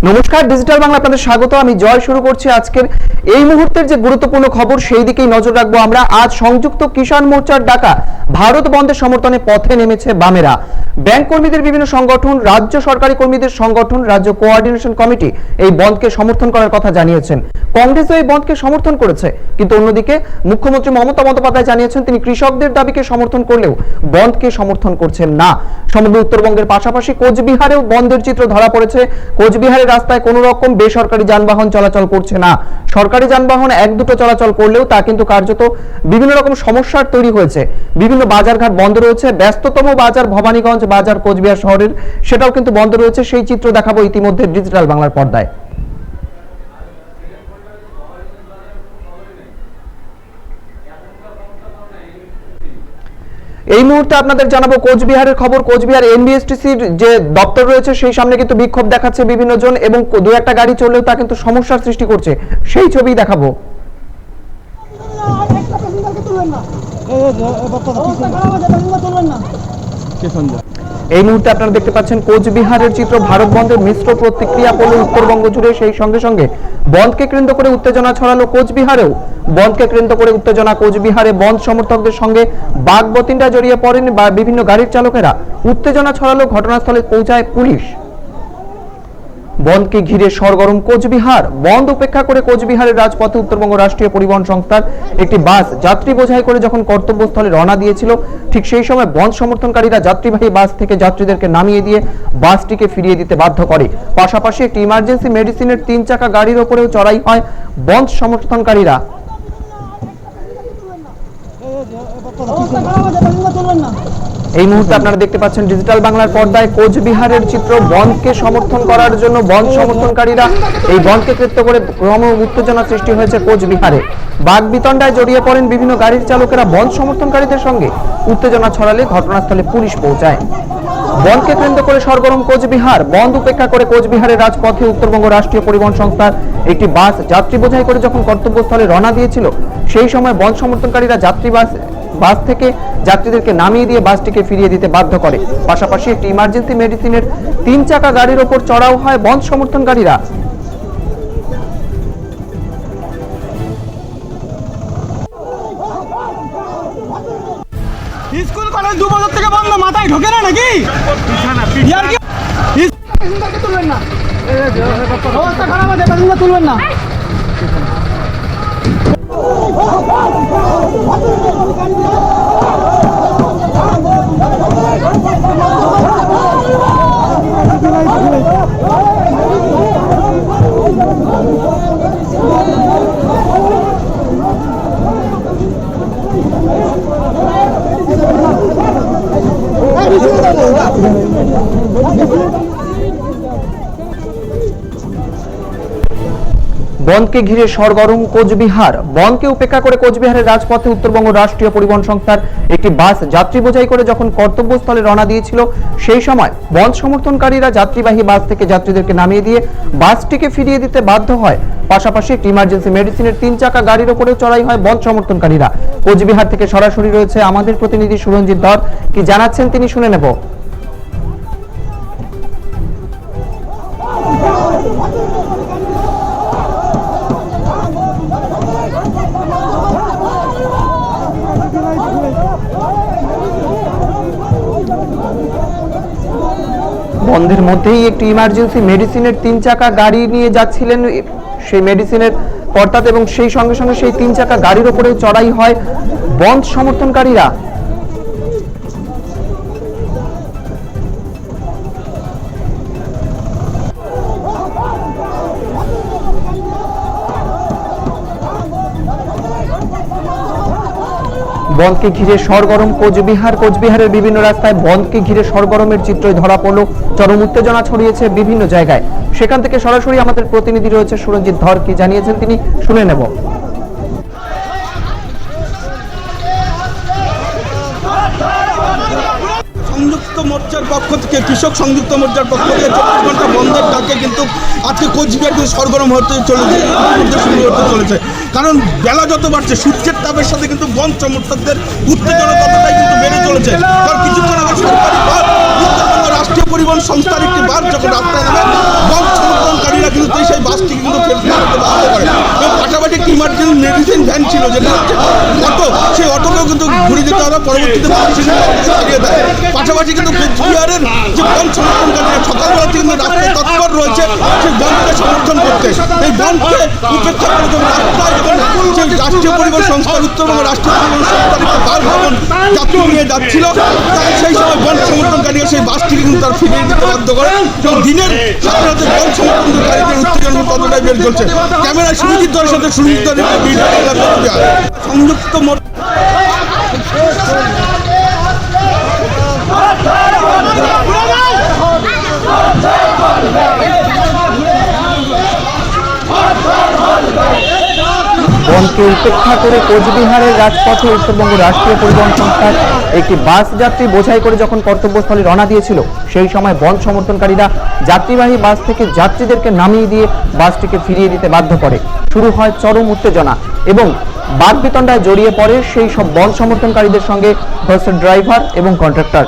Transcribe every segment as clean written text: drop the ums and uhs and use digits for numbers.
নমস্কার, ডিজিটাল বাংলা আপনাদের স্বাগত। আমি জয়। শুরু করছি আজকের এই মুহূর্তের যে গুরুত্বপূর্ণ খবর সেই দিকেই নজর রাখবো আমরা। আজ সংযুক্ত কিষাণ মোর্চার ডাকা ভারত বন্ধের সমর্থনে পথে নেমেছে বামেরা। ব্যাংক কর্মীদের বিভিন্ন সংগঠন, রাজ্য সরকারি কর্মীদের সংগঠন, রাজ্য কোঅর্ডিনেশন কমিটি এই বন্ধকে সমর্থন করার কথা জানিয়েছেন। কংগ্রেসও এই বন্ধকে সমর্থন করেছে, কিন্তু অন্যদিকে মুখ্যমন্ত্রী মমতা বন্দ্যোপাধ্যায় জানিয়েছেন তিনি কৃষকদের দাবিকে সমর্থন করলেও বন্ধকে সমর্থন করছেন না। সমগ্র উত্তরবঙ্গের পাশাপাশি কোচবিহারেও বন্ধের চিত্র ধরা পড়েছে। কোচবিহারের রাস্তায় কোনো রকম বেসরকারি যানবাহন চলাচল করছে না। সরকারি যানবাহন এক দুটো চলাচল করলেও তা কিন্তু কার্যত বিভিন্ন রকম সমস্যার তৈরি হয়েছে। বিভিন্ন বাজারঘাট বন্ধ রয়েছে। ব্যস্ততম বাজার ভবানীগঞ্জ বাজার কোচবিহার শহরের, সেটাও কিন্তু বন্ধ রয়েছে। সেই চিত্র দেখাবো ইতিমধ্যে ডিজিটাল বাংলার পর্দায়। এই মুহূর্তে আপনাদের জানাবো কোচবিহারের খবর। কোচবিহার এনবিএসটিসির যে দপ্তর রয়েছে সেই সামনে কিন্তু বিক্ষোভ দেখাচ্ছে বিভিন্ন জন, এবং দু একটা গাড়ি চললেও তা কিন্তু সমস্যার সৃষ্টি করছে। সেই ছবি দেখাবো। এই মুহূর্তে আপনারা দেখতে পাচ্ছেন কোচবিহারের চিত্র। ভারত বন্ধের মিশ্র প্রতিক্রিয়া পড়ল উত্তরবঙ্গ জুড়ে। সেই সঙ্গে সঙ্গে বন্ধকে কেন্দ্র করে উত্তেজনা ছড়ালো কোচবিহারেও। বন্ধকে কেন্দ্র করে উত্তেজনা কোচবিহারে। বন্ধ সমর্থকদের সঙ্গে বাগবতিনরা জড়িয়ে পড়েন বা বিভিন্ন গাড়ির চালকেরা। উত্তেজনা ছড়ালো, ঘটনাস্থলে পৌঁছায় পুলিশ। বন্ধকে ঘিরে সরগরম কোচবিহার। বন্ধ উপেক্ষা করে কোচবিহারের রাজপথে উত্তরবঙ্গ রাষ্ট্রীয় পরিবহন সংস্থার একটি বাস যাত্রী বোঝাই করে যখন কর্তব্যস্থলে রওনা দিয়েছিল, ঠিক সেই সময় বন্ধ সমর্থনকারীরা যাত্রীবাহী বাস থেকে যাত্রীদেরকে নামিয়ে দিয়ে বাসটিকে ফিরিয়ে দিতে বাধ্য করে। পাশাপাশি একটি ইমার্জেন্সি মেডিসিনের 3 চাকা গাড়ির ওপরেও চড়াই হয় বন্ধ সমর্থনকারীরা। এই মুহূর্তে আপনারা দেখতে পাচ্ছেন ডিজিটাল বাংলার পর্দায় কোচবিহারের চিত্র। বন্ধকে সমর্থন করার জন্য বন্ধ সমর্থনকারীরা এই বন্ধকে কেন্দ্র করে ক্রম উত্তেজনা সৃষ্টি হয়েছে কোচবিহারে। বাগবিতণ্ডায় জড়িয়ে পড়েন বিভিন্ন গাড়ির চালকেরা। বন্ধ সমর্থনকারীদের সঙ্গে উত্তেজনা ছড়ালে ঘটনাস্থলে পুলিশ পৌঁছায়। বন্ধকে কেন্দ্র করে সরগরম কোচবিহার। বন্ধ উপেক্ষা করে কোচবিহারের রাজপথে উত্তরবঙ্গ রাষ্ট্রীয় পরিবহন সংস্থার একটি বাস যাত্রী বোঝাই করে যখন কর্তব্যস্থলে রওনা দিয়েছিল, সেই সময় বন্ধ সমর্থনকারীরা বাস থেকে যাত্রীদেরকে নামিয়ে দিয়ে বাসটিকে ফিরিয়ে দিতে বাধ্য করে। পাশাপাশি একটি ইমার্জেন্সি মেডিসিনের 3 চাকা গাড়ির ওপর চড়াও হয় বন্ধ সমর্থনকারীরা। স্কুল কলেজ 2 বছর থেকে বন্ধ, মাথায় ঢোকে না নাকি? তুলবেন না, অবস্থা খারাপ আছে, তুলবেন না। বন্ধকে ঘিরে সরগরম কোচবিহার। বন্ধকে উপেক্ষা করে কোচবিহারের রাজপথে উত্তরবঙ্গ রাষ্ট্রীয় পরিবহন সংস্থার একটি বাস যাত্রী বোঝাই করে যখন কর্তব্যস্থলে রওনা দিয়েছিল, সেই সময় বন্ধ সমর্থনকারীরা যাত্রীবাহী বাস থেকে যাত্রীদেরকে নামিয়ে দিয়ে বাসটিকে ফিরিয়ে দিতে বাধ্য হয়। পাশাপাশি একটি ইমার্জেন্সি মেডিসিনের 3 চাকা গাড়ির ওপরেও চড়াই হয় বন্ধ সমর্থনকারীরা। কোচবিহার থেকে সরাসরি রয়েছে আমাদের প্রতিনিধি সুরঞ্জিত ধর। কি জানাচ্ছেন তিনি শুনে নেব। বন্ধের মধ্যেই একটি ইমার্জেন্সি মেডিসিনের 3 চাকা গাড়ি নিয়ে যাচ্ছিলেন সেই মেডিসিনের কর্তা, এবং সেই সঙ্গে সঙ্গে সেই 3 চাকা গাড়ির উপরে চড়াই হয় বন্ধ সমর্থনকারীরা। বন্ধকে ঘিরে সরগরম কোচবিহার। কোচবিহারের বিভিন্ন রাস্তায় বন্ধকে ঘিরে সরগরমের চিত্রই ধরা পড়ল। চরম উত্তেজনা ছড়িয়েছে বিভিন্ন জায়গায়। সেখান থেকে সরাসরি আমাদের প্রতিনিধি রয়েছে সুরঞ্জিত ধর। কি জানিয়েছেন তিনি শুনে নেব। সংযুক্ত মোর্চার পক্ষ থেকে, কৃষক সংযুক্ত মোর্চার পক্ষ থেকে 24 ঘন্টা বন্ধের ডাকে কিন্তু আজকে কোচবিহার কিন্তু সরগরম হতে চলেছে। কারণ বেলা যত বাড়ছে, সূর্যের তাপের সাথে কিন্তু বন্ধ সমর্থকদের উত্তেজনা ততটাই কিন্তু বেড়ে চলেছে। কারণ কিছুক্ষণ আগে সরকারি বাস উত্তরবঙ্গ রাষ্ট্রীয় পরিবহন সংস্থার একটি বাস যখন রাস্তায় নামে বন্ধ সমর্থনকারীরা কিন্তু সেই বাসটি কিন্তু ফেরত মারতে বাধ্য করে এবং পাশাপাশি একটি ইমার্জেন্সি মেডিসিন ভ্যান ছিল যেটা হচ্ছে অটো, সেই অটোকেও কিন্তু ঘুরে যেতে ওরা পরবর্তীতে চালিয়ে দেয়। পাশাপাশি কিন্তু কোচবিহারের যে বন্ধ সমর্থনকারীরা সকালবেলা থেকে কিন্তু রাস্তায় তৎপর রয়েছে সেই বন্ধকে সমর্থন করতে। এই বন্ধকে উপেক্ষা করে যখন রাস্তায় যখন সেই রাষ্ট্রীয় পরিবহন সংস্থার উত্তরবঙ্গ রাষ্ট্রীয় পরিবহন সংস্থার একটি বাস ভবন যাত্রী নিয়ে যাচ্ছিল, তারা সেই সময় বন্ধ সমর্থনকারীরা সেই বাসটিকে কিন্তু তার ফিরিয়ে দিতে বাধ্য করে এবং দিনের সাথে সাথে বন্ধ সমর্থনকারীদের উত্তেজনা ততটাই বেড়ে চলছে। ক্যামেরায় সুরজিৎ দলের সাথে সুরজিৎ দলের সংযুক্ত বনকে উপেক্ষা করে কোচবিহারের রাজপথে উত্তরবঙ্গ রাষ্ট্রীয় পরিবহন সংস্থার একটি বাস যাত্রী বোঝাই করে যখন কর্তব্যস্থলে রওনা দিয়েছিল, সেই সময় বন্ধ সমর্থনকারীরা যাত্রীবাহী বাস থেকে যাত্রীদেরকে নামিয়ে দিয়ে বাসটিকে ফিরিয়ে দিতে বাধ্য করে। শুরু হয় চরম উত্তেজনা এবং বাকবিতণ্ডায় জড়িয়ে পড়ে সেই সব বন্ধ সমর্থনকারীদের সঙ্গে বাসের ড্রাইভার এবং কন্ট্রাক্টর।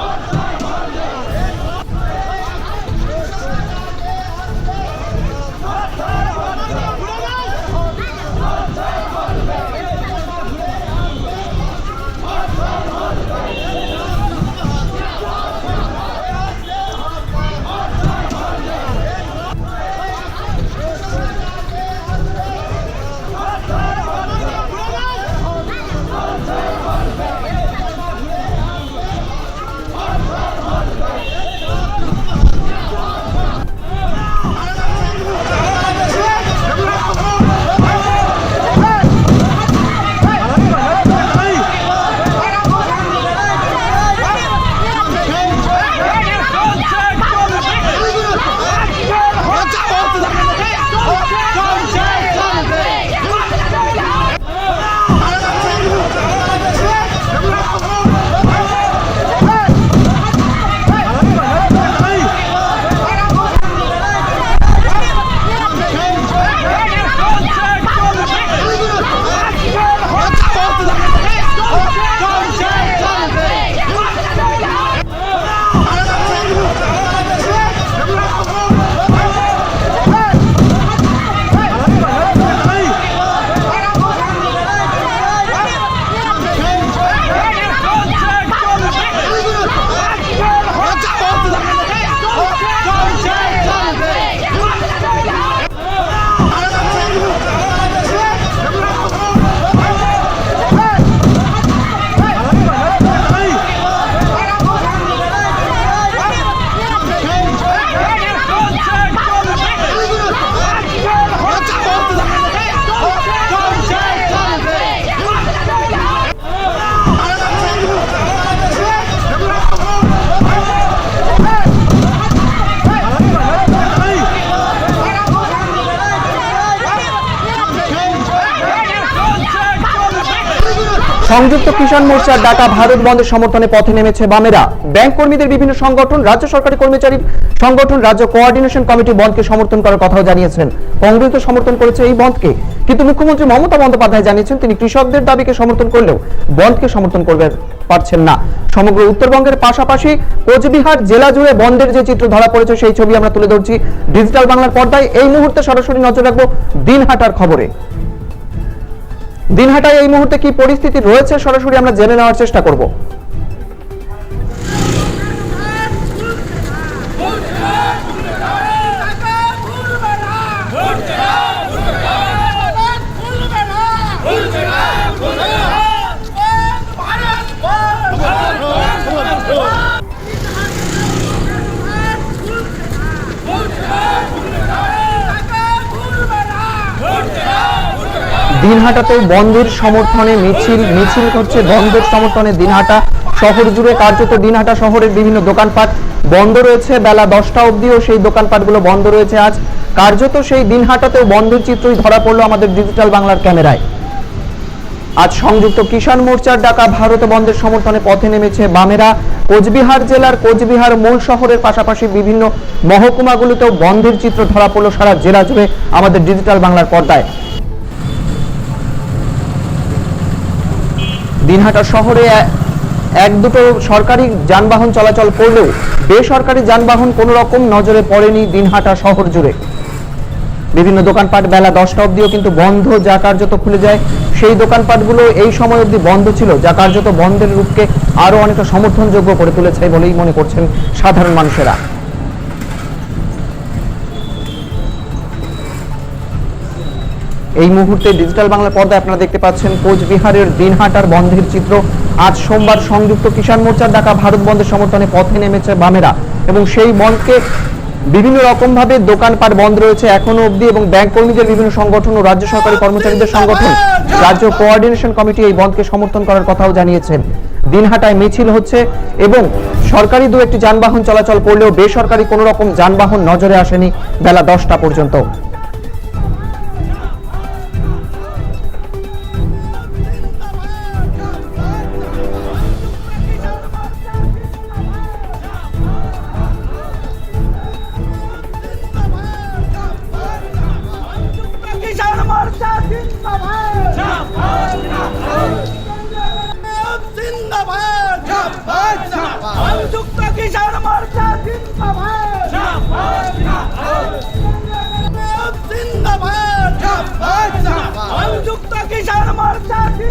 সংযুক্ত কিষাণ মোর্চার ডাকা ভারত বন্ধের সমর্থনে পথে নেমেছে বামেরা। ব্যাংক কর্মীদের বিভিন্ন সংগঠন, রাজ্য সরকারি কর্মচারীর সংগঠন, রাজ্য কোঅর্ডিনেশন কমিটি বন্ধকে সমর্থন করার কথাও জানিয়েছেন। কংগ্রেসও সমর্থন করেছে এই বন্ধকে, কিন্তু মুখ্যমন্ত্রী মমতা বন্দ্যোপাধ্যায় জানিয়েছেন তিনি কৃষকদের দাবিকে সমর্থন করলেও বন্ধকে সমর্থন করতে পারছেন না। সমগ্র উত্তরবঙ্গের পাশাপাশি কোচবিহার জেলা জুড়ে বন্ধের যে চিত্র ধরা পড়েছে সেই ছবি আমরা তুলে ধরছি ডিজিটাল বাংলার পর্দায়। এই মুহূর্তে সরাসরি নজর রাখবো দিনহাটার খবরে। দিনহাটায় এই মুহূর্তে কি পরিস্থিতি রয়েছে সরাসরি আমরা জেনে নেওয়ার চেষ্টা করব। দিনহাটাতে বন্ধের সমর্থনে মিছিল করছে। বন্ধের সমর্থনে দিনহাটা শহর জুড়ে কার্যত দিনহাটা শহরের বিভিন্ন দোকানপাট বন্ধ রয়েছে। বেলা 10টা অবধিও সেই দোকানপাটগুলো বন্ধ রয়েছে। আজ কার্যত সেই দিনহাটাতেও বন্ধের চিত্রই ধরা পড়লো আমাদের ডিজিটাল বাংলার ক্যামেরায়। আজ সংযুক্ত কিষাণ মোর্চার ডাকা ভারত বন্ধের সমর্থনে পথে নেমেছে বামেরা। কোচবিহার জেলার কোচবিহার মূল শহরের পাশাপাশি বিভিন্ন মহকুমাগুলোতেও বন্ধের চিত্র ধরা পড়লো সারা জেলা জুড়ে আমাদের ডিজিটাল বাংলার পর্দায়। দিনহাটা শহরে এক দুটো সরকারি যানবাহন চলাচল করলেও বেসরকারি যানবাহন কোনো রকম নজরে পড়েনি দিনহাটা শহর জুড়ে। বিভিন্ন দোকানপাট বেলা 10টা অবধিও কিন্তু বন্ধ, যা কার্যত খুলে যায় সেই দোকানপাটগুলো এই সময় অবধি বন্ধ ছিল, যা কার্যত বন্ধের রূপকে আরো অনেকটা সমর্থনযোগ্য করে তুলেছে বলেই মনে করছেন সাধারণ মানুষেরা। এই মুহূর্তে ডিজিটাল বাংলা পর্দায় আপনারা দেখতে পাচ্ছেন কোচবিহারের দিনহাটার বন্ধের চিত্র। আজ সোমবার সংযুক্ত কিষাণ মোর্চার ডাকা ভারত বন্ধের সমর্থনে পথে নেমেছে বামেরা এবং সেই বন্ধকে বিভিন্ন রকম ভাবে দোকানপাট বন্ধ রয়েছে এখনো অবধি এবং ব্যাংক কর্মীদের বিভিন্ন সংগঠন ও রাজ্য সরকারি কর্মচারীদের সংগঠন রাজ্য কোঅর্ডিনেশন কমিটি এই বন্ধকে সমর্থন করার কথাও জানিয়েছেন। দিনহাটায় মিছিল হচ্ছে এবং সরকারি দু একটি যানবাহন চলাচল করলেও বেসরকারি কোনো রকম যানবাহন নজরে আসেনি বেলা 10টা পর্যন্ত।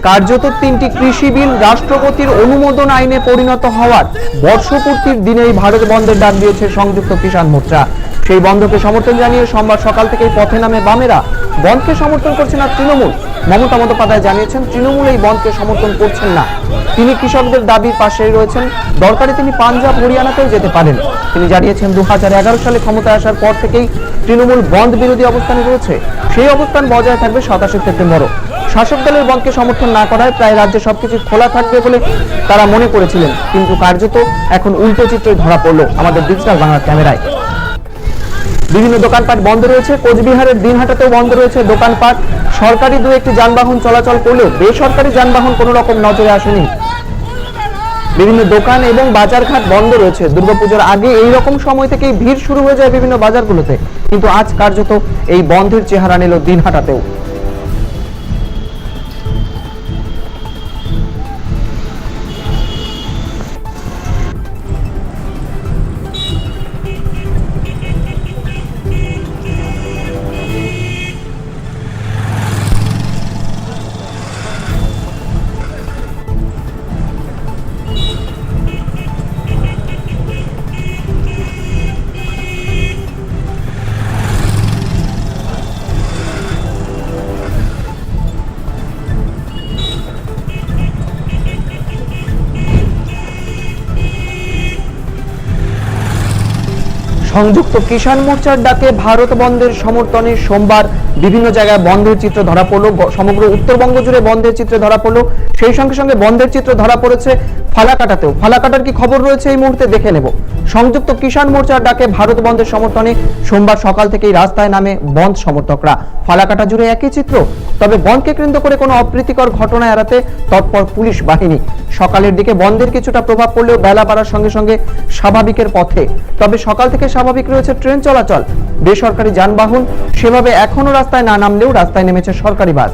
কার্যত 3টি কৃষি বিল রাষ্ট্রপতির অনুমোদন আইনে পরিণত হওয়ার বর্ষপূর্তির দিনেই ভারত বন্ধের ডাক দিয়েছে সংযুক্ত কিষাণ মোর্চা। সেই বন্ধকে সমর্থন জানিয়ে সোমবার সকাল থেকেই পথে নামে বামেরা। বন্ধকে সমর্থন করছে না তৃণমূল। মমতা বন্দ্যোপাধ্যায় জানিয়েছেন তৃণমূল এই বন্ধকে সমর্থন করছেন না, তিনি কৃষকদের দাবির পাশেই রয়েছেন, দরকারে তিনি পাঞ্জাব হরিয়ানাতেও যেতে পারেন। তিনি জানিয়েছেন 2011 সালে ক্ষমতায় আসার পর থেকেই তৃণমূল বন্ধ বিরোধী অবস্থানে রয়েছে, সেই অবস্থান বজায় থাকবে 27 সেপ্টেম্বরও। শাসক দলের বন্ধকে সমর্থন না করায় প্রায় রাজ্যে সবকিছু খোলা থাকবে বলে তারা মনে করেছিলেন, কিন্তু কার্যত এখন উল্টো চিত্রই ধরা পড়লো আমাদের ডিজিটাল বাংলা ক্যামেরায়। বিভিন্ন দোকানপাট বন্ধ রয়েছে, কোচবিহারের দিনহাটাতেও বন্ধ রয়েছে দোকানপাট। সরকারি দু একটি যানবাহন চলাচল করলেও বেসরকারি যানবাহন কোনো রকম নজরে আসেনি। বিভিন্ন দোকান এবং বাজারঘাট বন্ধ রয়েছে। দুর্গাপূজার আগে এই রকম সময় থেকেই ভিড় শুরু হয়ে যায় বিভিন্ন বাজারগুলোতে, কিন্তু আজ কার্যত এই বন্ধের চেহারা নিল দিনহাটাতেও। সংযুক্ত কিষাণ মোর্চার ডাকে ভারত বন্ধের সমর্থনে সোমবার বিভিন্ন জায়গায় বন্ধের চিত্র ধরা পড়লো। সমগ্র উত্তরবঙ্গ জুড়ে বন্ধের চিত্র ধরা পড়লো। সেই সঙ্গে সঙ্গে বন্ধের চিত্র ধরা পড়েছে ফালাকাটাতেও। ফালাকাটার কি খবর রয়েছে এই মুহূর্তে দেখে নেব। সংযুক্ত কিষাণ মোর্চার ডাকে ভারত বন্ধের সমর্থনে সোমবার সকাল থেকেই রাস্তায় নামে বন্ধ সমর্থকরা। ফালাকাটা জুড়ে একই চিত্র, তবে বন্ধকে কেন্দ্র করে কোনো অপ্রীতিকর ঘটনা এড়াতে তৎপর পুলিশ বাহিনী। সকালের দিকে বন্ধের কিছুটা প্রভাব পড়লেও বেলা বাড়ার সঙ্গে সঙ্গে স্বাভাবিকের পথে। তবে সকাল থেকে স্বাভাবিক রয়েছে ট্রেন চলাচল। বেসরকারি যানবাহন সেভাবে এখনো রাস্তায় না নামলেও রাস্তায় নেমেছে সরকারি বাস।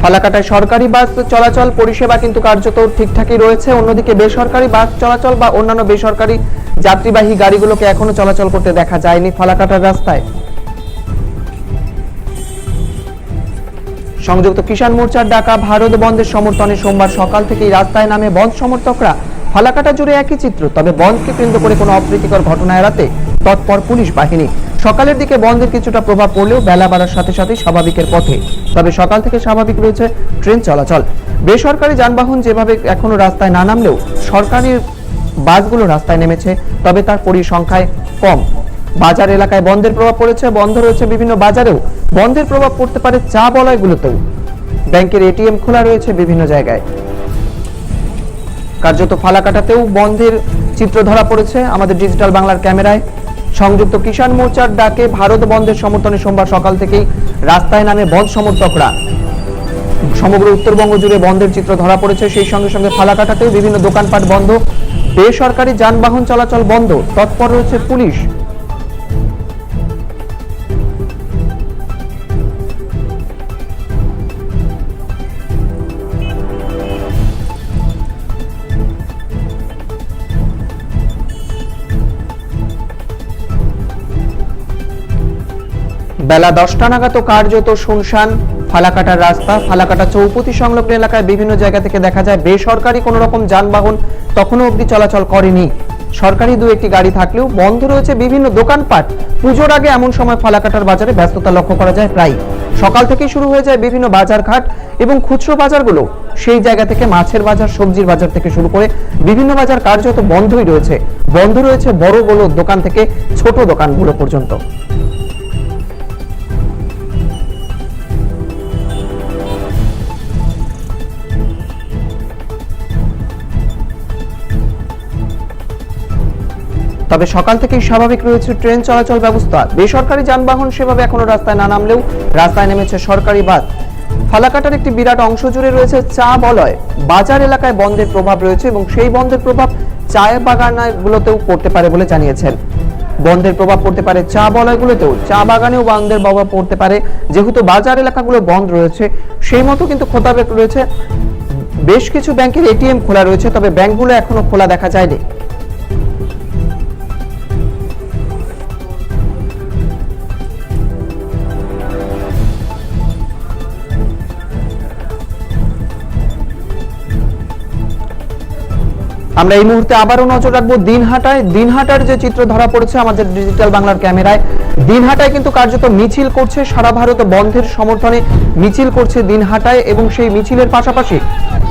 ফালাকাটায় সরকারি বাস চলাচল পরিষেবা কিন্তু কার্যত ঠিকঠাকই রয়েছে। অন্যদিকে বেসরকারি বাস চলাচল বা অন্যান্য বেসরকারি যাত্রীবাহী গাড়িগুলোকে এখনো চলাচল করতে দেখা যায়নি ফালাকাটার রাস্তায়। সংযুক্ত কিষাণ মোর্চার ডাকা ভারত বন্ধের সমর্থনে সোমবার সকাল থেকেই রাস্তায় নামে বন্ধ সমর্থকরা। ফালাকাটা জুড়ে একই চিত্র, তবে বন্ধকে কেন্দ্র করে কোনো অপ্রীতিকর ঘটনা এড়াতে তৎপর পুলিশ বাহিনী। সকালের দিকে বন্ধের কিছুটা প্রভাব পড়লেও বেলা বাড়ার সাথে সাথে স্বাভাবিকের পথে। তবে সকাল থেকে স্বাভাবিক রয়েছে ট্রেন চলাচল। বেসরকারি যানবাহন যেভাবে এখনো রাস্তায় না নামলেও সরকারি বাসগুলো রাস্তায় নেমেছে, তবে তার পরিসংখ্যায় কম। বাজার এলাকায় বন্ধের প্রভাব পড়েছে, বন্ধ রয়েছে বিভিন্ন বাজারেও। বন্ধের প্রভাব পড়তে পারে চা বলয়গুলোতেও। ব্যাংকের এটিএম খোলা রয়েছে বিভিন্ন জায়গায়। কার্যত ফালাকাটাতেও বন্ধের চিত্র ধরা পড়েছে আমাদের ডিজিটাল বাংলার ক্যামেরায়। সংযুক্ত কিষাণ মোর্চার ডাকে ভারত বন্ধের সমর্থনে সোমবার সকাল থেকেই রাস্তায় নামে বন্ধ সমর্থকরা। সমগ্র উত্তরবঙ্গ জুড়ে বন্ধের চিত্র ধরা পড়েছে। সেই সঙ্গে সঙ্গে ফালাকাটাতেও বিভিন্ন দোকানপাট বন্ধ, বেসরকারি যানবাহন চলাচল বন্ধ, তৎপর রয়েছে পুলিশ। বেলা 10টা নাগাদ কার্যত শুনশান ফালাকাটার রাস্তা। ফালাকাটা চৌপতি সংলগ্ন এলাকায় বিভিন্ন জায়গা থেকে দেখা যায় বেসরকারি কোনো রকম যানবাহন তখনও অবধি চলাচল করেনি। সরকারি দু একটি গাড়ি থাকলেও বন্ধ রয়েছে বিভিন্ন দোকানপাট। পুজোর আগে এমন সময় ফালাকাটার বাজারে ব্যস্ততা লক্ষ্য করা যায়। প্রায় সকাল থেকেই শুরু হয়ে যায় বিভিন্ন বাজারঘাট এবং খুচরো বাজারগুলো। সেই জায়গা থেকে মাছের বাজার, সবজির বাজার থেকে শুরু করে বিভিন্ন বাজার কার্যত বন্ধই রয়েছে। বন্ধ রয়েছে বড় বড় দোকান থেকে ছোট দোকানগুলো পর্যন্ত। তবে সকাল থেকেই স্বাভাবিক রয়েছে ট্রেন চলাচল ব্যবস্থা। বেসরকারি যানবাহন সেভাবে এখনো রাস্তায় না নামলেও রাস্তায় নেমেছে সরকারি বাস। ফালাকাটার একটি বিরাট অংশ জুড়ে রয়েছে চা বলয়। বাজার এলাকায় বন্ধের প্রভাব রয়েছে এবং সেই বন্ধের প্রভাব চা বাগানগুলোতেও পড়তে পারে বলে জানিয়েছেন। বন্ধের প্রভাব পড়তে পারে চা বলয়গুলোতেও, চা বাগানেও বন্ধের প্রভাব পড়তে পারে। যেহেতু বাজার এলাকাগুলো বন্ধ রয়েছে, সেই মতো কিন্তু খোঁতাবেগ রয়েছে। বেশ কিছু ব্যাংকের এটিএম খোলা রয়েছে, তবে ব্যাংকগুলো এখনো খোলা দেখা যায়নি। আমরা এই মুহূর্তে আবারও নজর রাখবো দিনহাটায়। দিনহাটার যে চিত্র ধরা পড়েছে আমাদের ডিজিটাল বাংলার ক্যামেরায়, দিনহাটায় কিন্তু কার্যত মিছিল করছে, সারা ভারত বন্ধের সমর্থনে মিছিল করছে দিনহাটায়। এবং সেই মিছিলের পাশাপাশি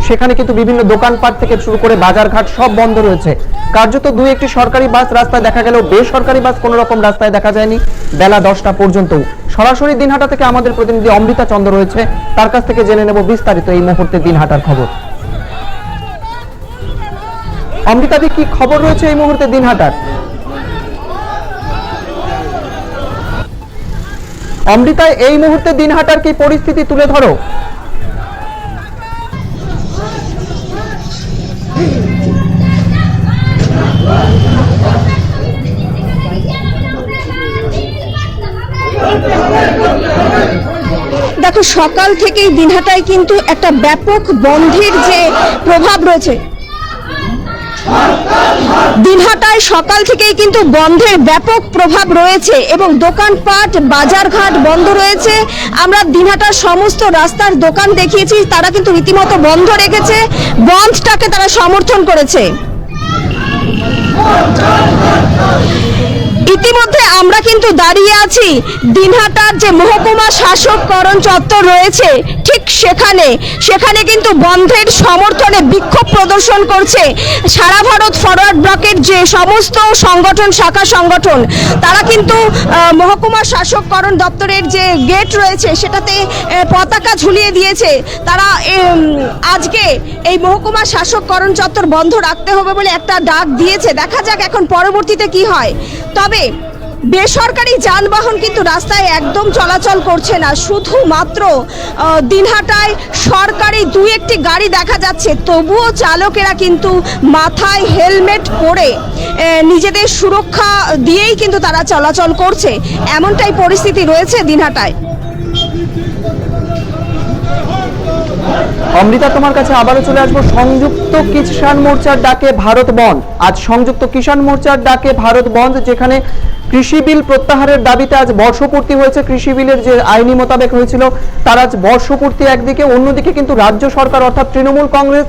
সেখানে কিন্তু বিভিন্ন দোকানপাট থেকে শুরু করে বাজারঘাট সব বন্ধ রয়েছে। কার্যত দু একটি সরকারি বাস রাস্তায় দেখা গেলেও বেসরকারি বাস কোনো রকম রাস্তায় দেখা যায়নি বেলা 10টা পর্যন্ত। সরাসরি দিনহাটা থেকে আমাদের প্রতিনিধি অমৃতা চন্দ্র রয়েছে, তার কাছ থেকে জেনে নেব বিস্তারিত এই মুহূর্তে দিনহাটার খবর। অমৃতাদি, কি খবর রয়েছে এই মুহূর্তে দিনহাটার? অমৃতা, এই মুহূর্তে দিনহাটার কি পরিস্থিতি তুলে ধরো। দেখো, সকাল থেকেই দিনহাটায় কিন্তু একটা ব্যাপক বন্ধের যে প্রভাব রয়েছে। দিনহাটায় সকাল থেকেই কিন্তু বন্ধের ব্যাপক প্রভাব রয়েছে এবং দোকানপাট, বাজারঘাট বন্ধ রয়েছে। আমরা দিনহাটার সমস্ত রাস্তার দোকান দেখিয়েছি, তারা কিন্তু রীতিমতো বন্ধ রেখেছে, বন্ধটাকে তারা সমর্থন করেছে। ইতিমধ্যে আমরা কিন্তু দাঁড়িয়ে আছি দিনহাটার যে মহকুমা শাসক করণ চত্বর রয়েছে, ঠিক সেখানে কিন্তু বন্ধের সমর্থনে বিক্ষোভ প্রদর্শন করছে সারা ভারত ফরওয়ার্ড ব্লকের যে সমস্ত সংগঠন, শাখা সংগঠন। তারা কিন্তু মহকুমা শাসক করণ দপ্তরের যে গেট রয়েছে সেটাতে পতাকা ঝুলিয়ে দিয়েছে। তারা আজকে এই মহকুমা শাসক করণ চত্বর বন্ধ রাখতে হবে বলে একটা ডাক দিয়েছে। দেখা যাক এখন পরবর্তীতে কি হয়। তবে বেসরকারি যানবাহন কিন্তু রাস্তায় একদম চলাচল করছে না, শুধুমাত্র দিনহাটায় সরকারি দু একটি গাড়ি দেখা যাচ্ছে। তবুও চালকেরা কিন্তু মাথায় হেলমেট পরে নিজেদের সুরক্ষা দিয়েই কিন্তু তারা চলাচল করছে, এমনটাই পরিস্থিতি রয়েছে দিনহাটায়। অমৃতা, তোমার কাছে আবারও চলে আসবো। সংযুক্ত কিষাণ মোর্চার ডাকে ভারত বন্ধ। আজ সংযুক্ত কিষাণ মোর্চার ডাকে ভারত বন্ধ, যেখানে কৃষি বিল প্রত্যাহারের দাবিতে আজ বর্ষপূর্তি হয়েছে। কৃষি বিলের যে আইনি মোতাবেক হয়েছিল তার আজ বর্ষপূর্তি একদিকে, অন্যদিকে কিন্তু রাজ্য সরকার অর্থাৎ তৃণমূল কংগ্রেস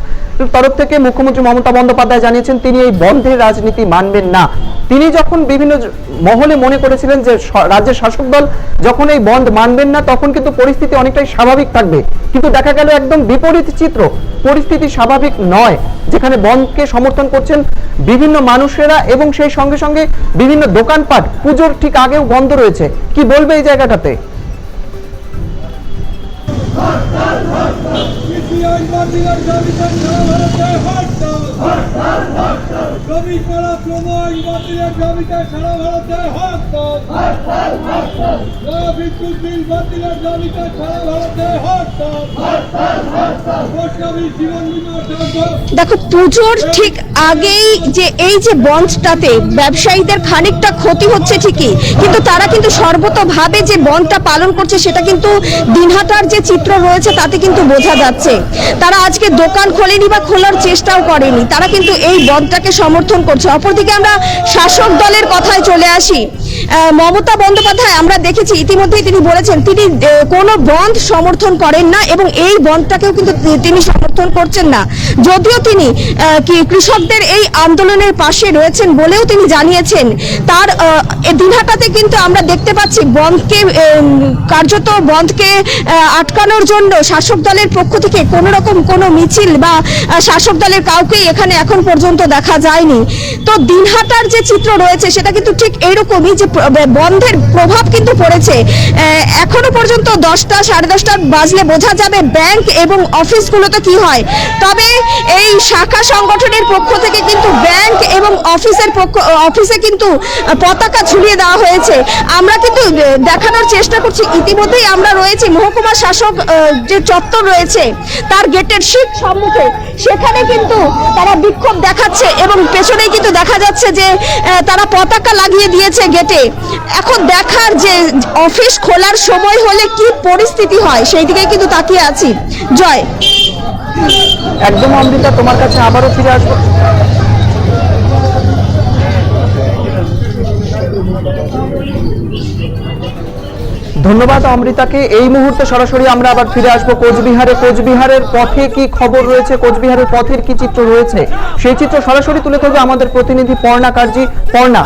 তরফ থেকে মুখ্যমন্ত্রী মমতা বন্দ্যোপাধ্যায় জানিয়েছেন তিনি এই বন্ধের রাজনীতি মানবেন না। তিনি যখন বিভিন্ন মহলে মনে করেছিলেন যে রাজ্যের শাসক দল যখন এই বন্ধ মানবেন না তখন কিন্তু পরিস্থিতি অনেকটাই স্বাভাবিক থাকবে, কিন্তু দেখা গেল একদম বিপরীত চিত্র। পরিস্থিতি স্বাভাবিক নয়, যেখানে বন্ধকে সমর্থন করছেন বিভিন্ন মানুষেরা এবং সেই সঙ্গে সঙ্গে বিভিন্ন দোকানপাট পুজোর ঠিক আগেও বন্ধ রয়েছে। কি বলবে এই জায়গাটাতে? দেখো, পুজোর ঠিক আগেই যে এই যে বন্ধটাতে ব্যবসায়ীদের খানিকটা ক্ষতি হচ্ছে ঠিকই, কিন্তু তারা কিন্তু সর্বতোভাবে যে বন্ধটা পালন করছে সেটা কিন্তু দিনহাটার যে চিত্র রয়েছে তাতে কিন্তু বোঝা যাচ্ছে। তারা আজকে দোকান খোলেনি বা খোলার চেষ্টাও করেনি, তারা কিন্তু এই বন্ধটাকে সমর্থন করছে। অপরদিকে আমরা শাসক দলের কথায় চলে আসি। মমতা বন্দ্যোপাধ্যায় আমরা দেখেছি ইতিমধ্যেই তিনি বলেছেন তিনি কোনো বন্ধ সমর্থন করেন না এবং এই বন্ধটাকেও কিন্তু তিনি সমর্থন করছেন না, যদিও তিনি কি কৃষকদের এই আন্দোলনের পাশে রয়েছেন বলেও তিনি জানিয়েছেন। তার দিনহাটাতে কিন্তু আমরা দেখতে পাচ্ছি বন্ধকে কার্যত বন্ধকে আটকানোর জন্য শাসক দলের পক্ষ থেকে কোনো রকম কোনো মিছিল বা শাসক দলের কাউকেই এখানে এখন পর্যন্ত দেখা যায়নি। তো দিনহাটার যে চিত্র রয়েছে সেটা কিন্তু ঠিক এইরকমই, যে বন্ধের প্রভাব কিন্তু পড়েছে। এখনো পর্যন্ত 10টা 10:30 বাজলে বোঝা যাবে ব্যাংক এবং অফিসগুলোতে কি হয়। তবে এই শাখা সংগঠনের পক্ষ থেকে কিন্তু ব্যাংক এবং অফিসে কিন্তু পতাকা ঝুলিয়ে দেওয়া হয়েছে। আমরা কিন্তু দেখানোর চেষ্টা করছি, ইতিমধ্যেই আমরা রয়েছি মহকুমা শাসক যে চত্বর রয়েছে তার গেটের ঠিক সম্মুখে, সেখানে কিন্তু তারা বিক্ষোভ দেখাচ্ছে এবং পেছনেই কিন্তু দেখা যাচ্ছে যে তারা পতাকা লাগিয়ে দিয়েছে গেটে। এখন দেখার যে অফিস খোলার সময় হলে কি পরিস্থিতি হয় সেই দিকে কিন্তু তাকিয়ে আছি। জয়। একদম অমৃতা, তোমার কাছে আবারও ফিরে আসবো। ধন্যবাদ অমৃতাকে। এই মুহূর্তে সরাসরি আমরা আবার ফিরে আসবো কোচবিহারে। কোচবিহারের পথে কি খবর রয়েছে, কোচবিহারের পথের কি চিত্র রয়েছে, সেই চিত্র সরাসরি তুলে ধরবে আমাদের প্রতিনিধি পর্ণা কার্জি। পর্ণা,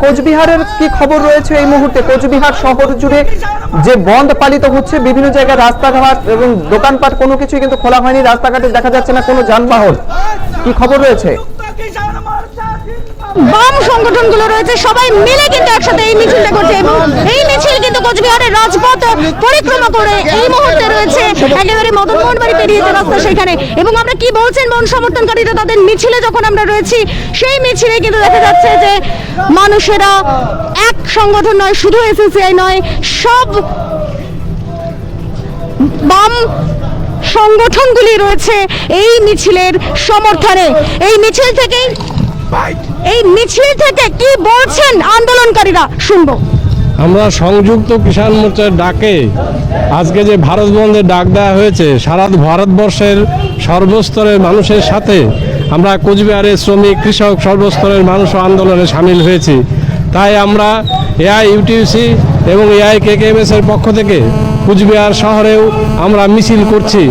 কোচবিহারের কি খবর রয়েছে এই মুহূর্তে? কোচবিহার শহর জুড়ে যে বন্ধ পালিত হচ্ছে, বিভিন্ন জায়গায় রাস্তাঘাট এবং দোকানপাট কোনো কিছুই কিন্তু খোলা হয়নি, রাস্তাঘাটে দেখা যাচ্ছে না কোনো যানবাহন, কি খবর রয়েছে? বাম সংগঠনগুলো রয়েছে সবাই মিলে কিন্তু একসাথে এই মিছিলটা করছে এবং এই মিছিল কিন্তু কোচবিহারের রাজপথ পরিক্রমা করে এই মুহূর্তে রয়েছে একেবারে মদনমোহন বাড়ি পেরিয়ে যে রাস্তা সেখানে। এবং আমরা কি বলছেন বন সমর্থনকারীরা তাদের মিছিলে যখন আমরা রয়েছি সেই মিছিলে কিন্তু দেখা যাচ্ছে যে মানুষেরা এক সংগঠন নয়, শুধু এসএসসিআই নয়, সব বাম সংগঠনগুলি রয়েছে এই মিছিলের সমর্থনে। এই মিছিল থেকে কি বলছেন আন্দোলনকারীরা শুনবো। আমরা সংযুক্ত কিষাণ মোর্চার ডাকে আজকে যে ভারত বন্ধের ডাক দেওয়া হয়েছে, সারা ভারতবর্ষের সর্বস্তরের মানুষের সাথে আমরা কোচবিহারের শ্রমিক, কৃষক, সর্বস্তরের মানুষ আন্দোলনে সামিল হয়েছি। তাই আমরা এআইইউটিউসি এবং এআইকেকেএমএস এর পক্ষ থেকে কোচবিহার শহরেও আমরা মিছিল করছি।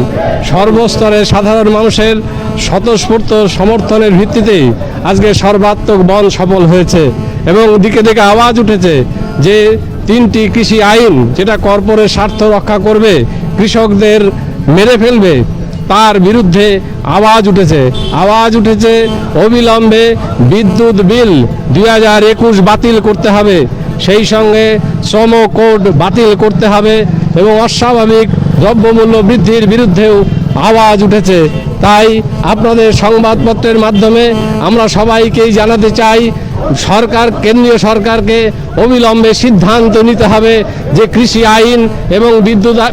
সর্বস্তরের সাধারণ মানুষের স্বতঃস্ফূর্ত সমর্থনের ভিত্তিতেই আজকে সর্বাত্মক বন্ধ সফল হয়েছে এবং দিকে দিকে আওয়াজ উঠেছে যে 3টি কৃষি আইন যেটা কর্পোরেট স্বার্থ রক্ষা করবে, কৃষকদের মেরে ফেলবে, তার বিরুদ্ধে আওয়াজ উঠেছে অবিলম্বে বিদ্যুৎ বিল 2021 বাতিল করতে হবে, সেই সঙ্গে শ্রম কোড বাতিল করতে হবে এবং অস্বাভাবিক দ্রব্যমূল্য বৃদ্ধির বিরুদ্ধেও আওয়াজ উঠেছে। তাই আপনাদের সংবাদপত্রের মাধ্যমে আমরা সবাইকেই জানাতে চাই, কেন্দ্রীয় সরকারকে অবিলম্বে সিদ্ধান্ত নিতে হবে যে কৃষি আইন এবং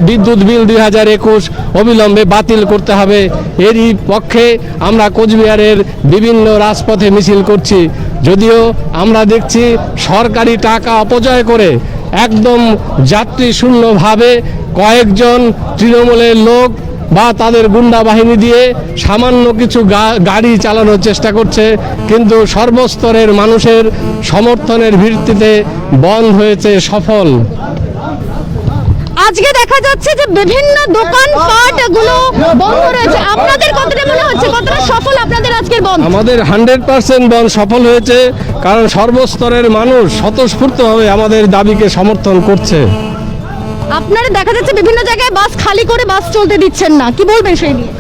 বিদ্যুৎ বিল 2021 অবিলম্বে বাতিল করতে হবে। এরই পক্ষে আমরা কোচবিহারের বিভিন্ন রাজপথে মিছিল করছি। যদিও আমরা দেখছি সরকারি টাকা অপচয় করে একদম যাত্রী শূন্যভাবে কয়েকজন তৃণমূলের লোক বা তাদের গুন্ডা বাহিনী দিয়ে সামান্য কিছু গাড়ি চালানোর চেষ্টা করছে, কিন্তু সর্বস্তরের মানুষের সমর্থনের ভিত্তিতে বন্ধ হয়েছে সফল। আজকে দেখা যাচ্ছে যে বিভিন্ন দোকানপাটগুলো বন্ধ রয়েছে, আপনাদের কতটা মনে হচ্ছে কতটা সফল আপনাদের আজকের বন্ধ? আমাদের 100% বন্ধ সফল হয়েছে, কারণ সর্বস্তরের মানুষ স্বতঃস্ফূর্তভাবে আমাদের দাবিকে সমর্থন করছে। আপনারা দেখা যাচ্ছে বিভিন্ন জায়গায় বাস খালি করে বাস চলতে দিচ্ছেন না, কি বলবেন সেই নিয়ে?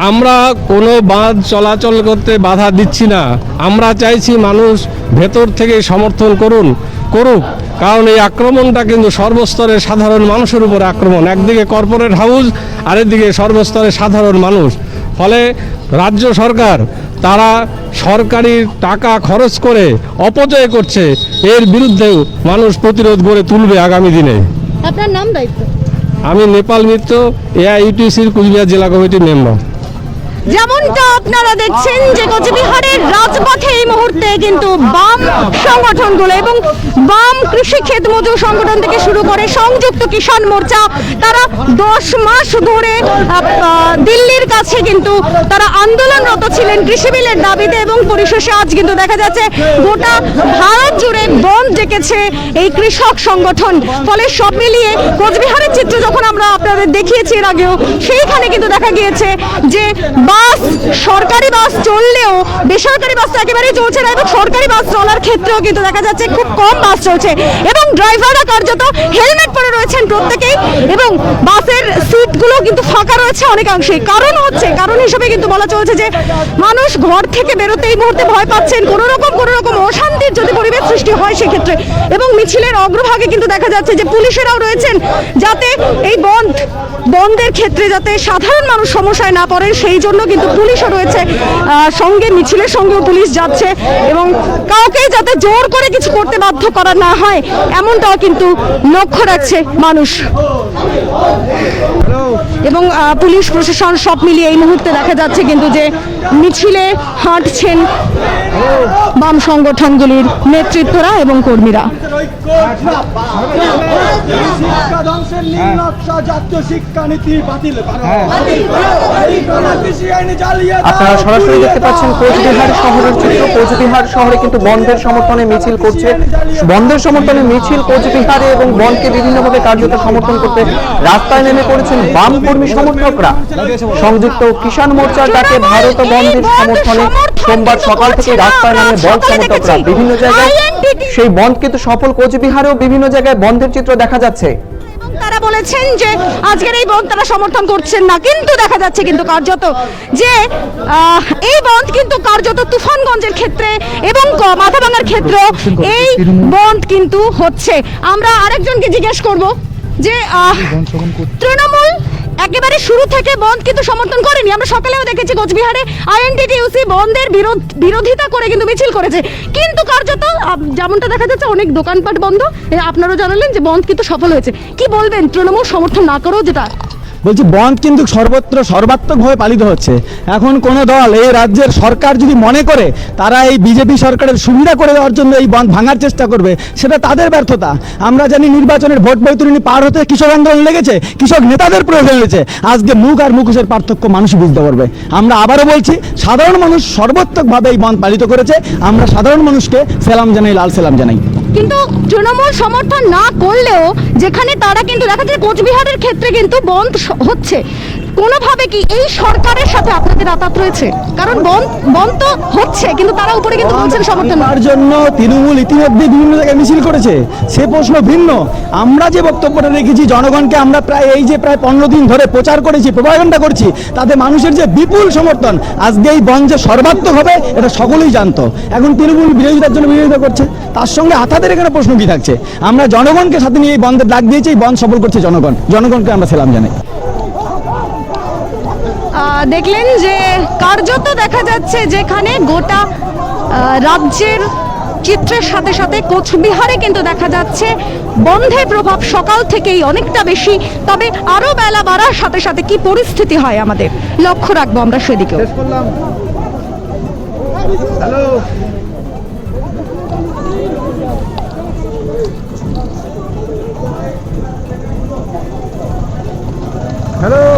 আমরা কোনো বাস চলাচল করতে বাধা দিচ্ছি না, আমরা চাইছি মানুষ ভেতর থেকে সমর্থন করুক, কারণ এই আক্রমণটা কিন্তু সর্বস্তরের সাধারণ মানুষের উপর আক্রমণ। একদিকে কর্পোরেট হাউস, আরেকদিকে সর্বস্তরের সাধারণ মানুষ। ফলে রাজ্য সরকার তারা সরকারি টাকা খরচ করে অপচয় করছে, এর বিরুদ্ধেও মানুষ প্রতিরোধ গড়ে তুলবে আগামী দিনে। আপনার নাম, দায়িত্ব? আমি নেপাল মিত্র, এআইইউটিউসির কোচবিহার জেলা কমিটির মেম্বার। যেমনটা আপনারা দেখছেন যে কোচবিহারের রাজপথে এই মুহূর্তে কিন্তু বাম সংগঠনগুলো এবং বাম কৃষি ক্ষেত মজুর সংগঠন থেকে শুরু করে সংযুক্ত কিষাণ মোর্চা তারা 10 মাস ধরে দিল্লির কাছে কিন্তু তারা আন্দোলনরত ছিলেন কৃষি বিলের দাবিতে এবং পরিশেষে আজ কিন্তু দেখা যাচ্ছে গোটা ভারত জুড়ে বন্ধ ডেকেছে এই কৃষক সংগঠন। ফলে সব মিলিয়ে কোচবিহারের চিত্র যখন আমরা আপনাদের দেখিয়েছি এর আগেও, সেইখানে কিন্তু দেখা গিয়েছে যে বাস, সরকারি বাস চললেও বেসরকারি বাস তো একেবারেই চলছে না এবং সরকারি বাস চলার ক্ষেত্রেও কিন্তু দেখা যাচ্ছে খুব কম বাস চলছে এবং ড্রাইভাররা কার্যত হেলমেট পরে রয়েছেন প্রত্যেকেই এবং বাসের সিটগুলো কিন্তু ফাঁকা রয়েছে অনেকাংশেই। কারণ হিসেবে কিন্তু বলা চলছে যে মানুষ ঘর থেকে বেরোতে এই মুহূর্তে ভয় পাচ্ছেন, কোনো রকম অশান্তির যদি পরিবেশ সৃষ্টি হয় সেক্ষেত্রে। এবং মিছিলের অগ্রভাগে কিন্তু দেখা যাচ্ছে যে পুলিশেরাও রয়েছেন যাতে এই বন্ধের ক্ষেত্রে যাতে সাধারণ মানুষ সমস্যায় না পড়েন সেই জন্য কিন্তু পুলিশও রয়েছে সঙ্গে, মিছিলের সঙ্গেও পুলিশ যাচ্ছে এবং কাউকে যাতে জোর করে কিছু করতে বাধ্য করা না হয় এমনটাও কিন্তু লক্ষ্য রাখছে মানুষ এবং পুলিশ প্রশাসন সব মিলিয়ে এই মুহূর্তে দেখা যাচ্ছে কিন্তু যে মিছিলে হাঁটছেন বাম সংগঠনগুলির নেতৃত্বরা এবং কর্মীরা। আপনারা সরাসরি দেখতে পাচ্ছেন কোচবিহার শহরের চিত্র। কোচবিহার শহরে কিন্তু বন্ধের সমর্থনে মিছিল করছে, বন্ধের সমর্থনে মিছিল কোচবিহারে এবং বন্ধকে বিভিন্নভাবে কার্যত সমর্থন করতে রাস্তায় নেমে পড়েছেন বাম কর্মী সমর্থকরা। সংযুক্ত কিষাণ মোর্চার ডাকে ভারত বন্ধের সমর্থনে সোমবার সকাল থেকে রাস্তায় নামে বন্ধ সমর্থকরা। বিভিন্ন জায়গায় সেই বন্ধ কিন্তু সফল, কোচবিহারেও বিভিন্ন জায়গায় বন্ধের চিত্র দেখা যাচ্ছে। তারা বলেছেন যে আজকের এই বন্ধ তারা সমর্থন করছেন না, কিন্তু দেখা যাচ্ছে কিন্তু কার্যত যে এই বন্ধ কিন্তু কার্যত তুফানগঞ্জের ক্ষেত্রে এবং মাথাভাঙার ক্ষেত্রে এই বন্ধ কিন্তু হচ্ছে। আমরা আরেকজনকে জিজ্ঞেস করব যে তৃণমূল একেবারে শুরু থেকে বন্ধ কিন্তু সমর্থন করেনি। আমরা সকালেও দেখেছি কোচবিহারে আইএনটিটিইউসি বন্ধের বিরোধিতা করে কিন্তু মিছিল করেছে, কিন্তু কার্যত যেমনটা দেখা যাচ্ছে অনেক দোকানপাট বন্ধ। আপনারাও জানালেন যে বন্ধ কিন্তু সফল হয়েছে। কি বলবেন তৃণমূল সমর্থন না করেও যেটা বলছি, বন্ধ কিন্তু সর্বাত্মকভাবে পালিত হচ্ছে। এখন কোন দল এই রাজ্যের সরকার যদি মনে করে তারা এই বিজেপি সরকারের সুবিধা করে দেওয়ার জন্য এই বন্ধ ভাঙার চেষ্টা করবে, সেটা তাদের ব্যর্থতা। আমরা জানি নির্বাচনের ভোট বৈতরণী পার হতে কৃষক আন্দোলন লেগেছে, কৃষক নেতাদের প্রয়োজন হয়েছে। আজকে মুখ আর মুখোশের পার্থক্য মানুষই বুঝতে পারবে। আমরা আবারও বলছি, সাধারণ মানুষ সর্বাত্মকভাবে এই বন্ধ পালিত করেছে। আমরা সাধারণ মানুষকে সেলাম জানাই, লাল সেলাম জানাই। কিন্তু তৃণমূল সমর্থন না করলেও যেখানে তারা কিন্তু দেখা যায় কোচবিহারের ক্ষেত্রে কিন্তু বন্ধ হচ্ছে, কোনোভাবে কি এই সরকারের সাথে আপনাদের আঘাত রয়েছে? কারণ বন্ধ তো হচ্ছে কিন্তু তারা উপরে কিন্তু বলছেন সমর্থন তার জন্য তৃণমূল ইতিমধ্যে বিভিন্ন জায়গায় মিছিল করেছে, সে প্রশ্ন ভিন্ন। আমরা যে বক্তব্যটা রেখেছি জনগণকে, আমরা প্রায় 15 দিন ধরে প্রচার করেছি, প্রোপাগান্ডা করছি, তাতে মানুষের যে বিপুল সমর্থন, আজকে এই বন্ধ যে সর্বাত্মক হবে এটা সকলেই জানতো। এখন তৃণমূল বিরোধিতার জন্য বিরোধিতা করছে, তার সঙ্গে হাতাদের এখানে প্রশ্ন কি থাকছে? আমরা জনগণকে সাথে নিয়ে এই বন্ধের ডাক দিয়েছি, এই বন্ধ সফল করছে জনগণকে আমরা সেলাম জানাই। দেখলেন যে কার্যত দেখা যাচ্ছে যেখানে গোটা রাজ্যের চিত্রের সাথে সাথে কোচবিহারে কিন্তু দেখা যাচ্ছে বন্ধের প্রভাব সকাল থেকেই অনেকটা বেশি। তবে আরো বেলা বাড়ার সাথে সাথে কি পরিস্থিতি হয় আমাদের লক্ষ্য রাখবো আমরা সেদিকেও। হ্যালো,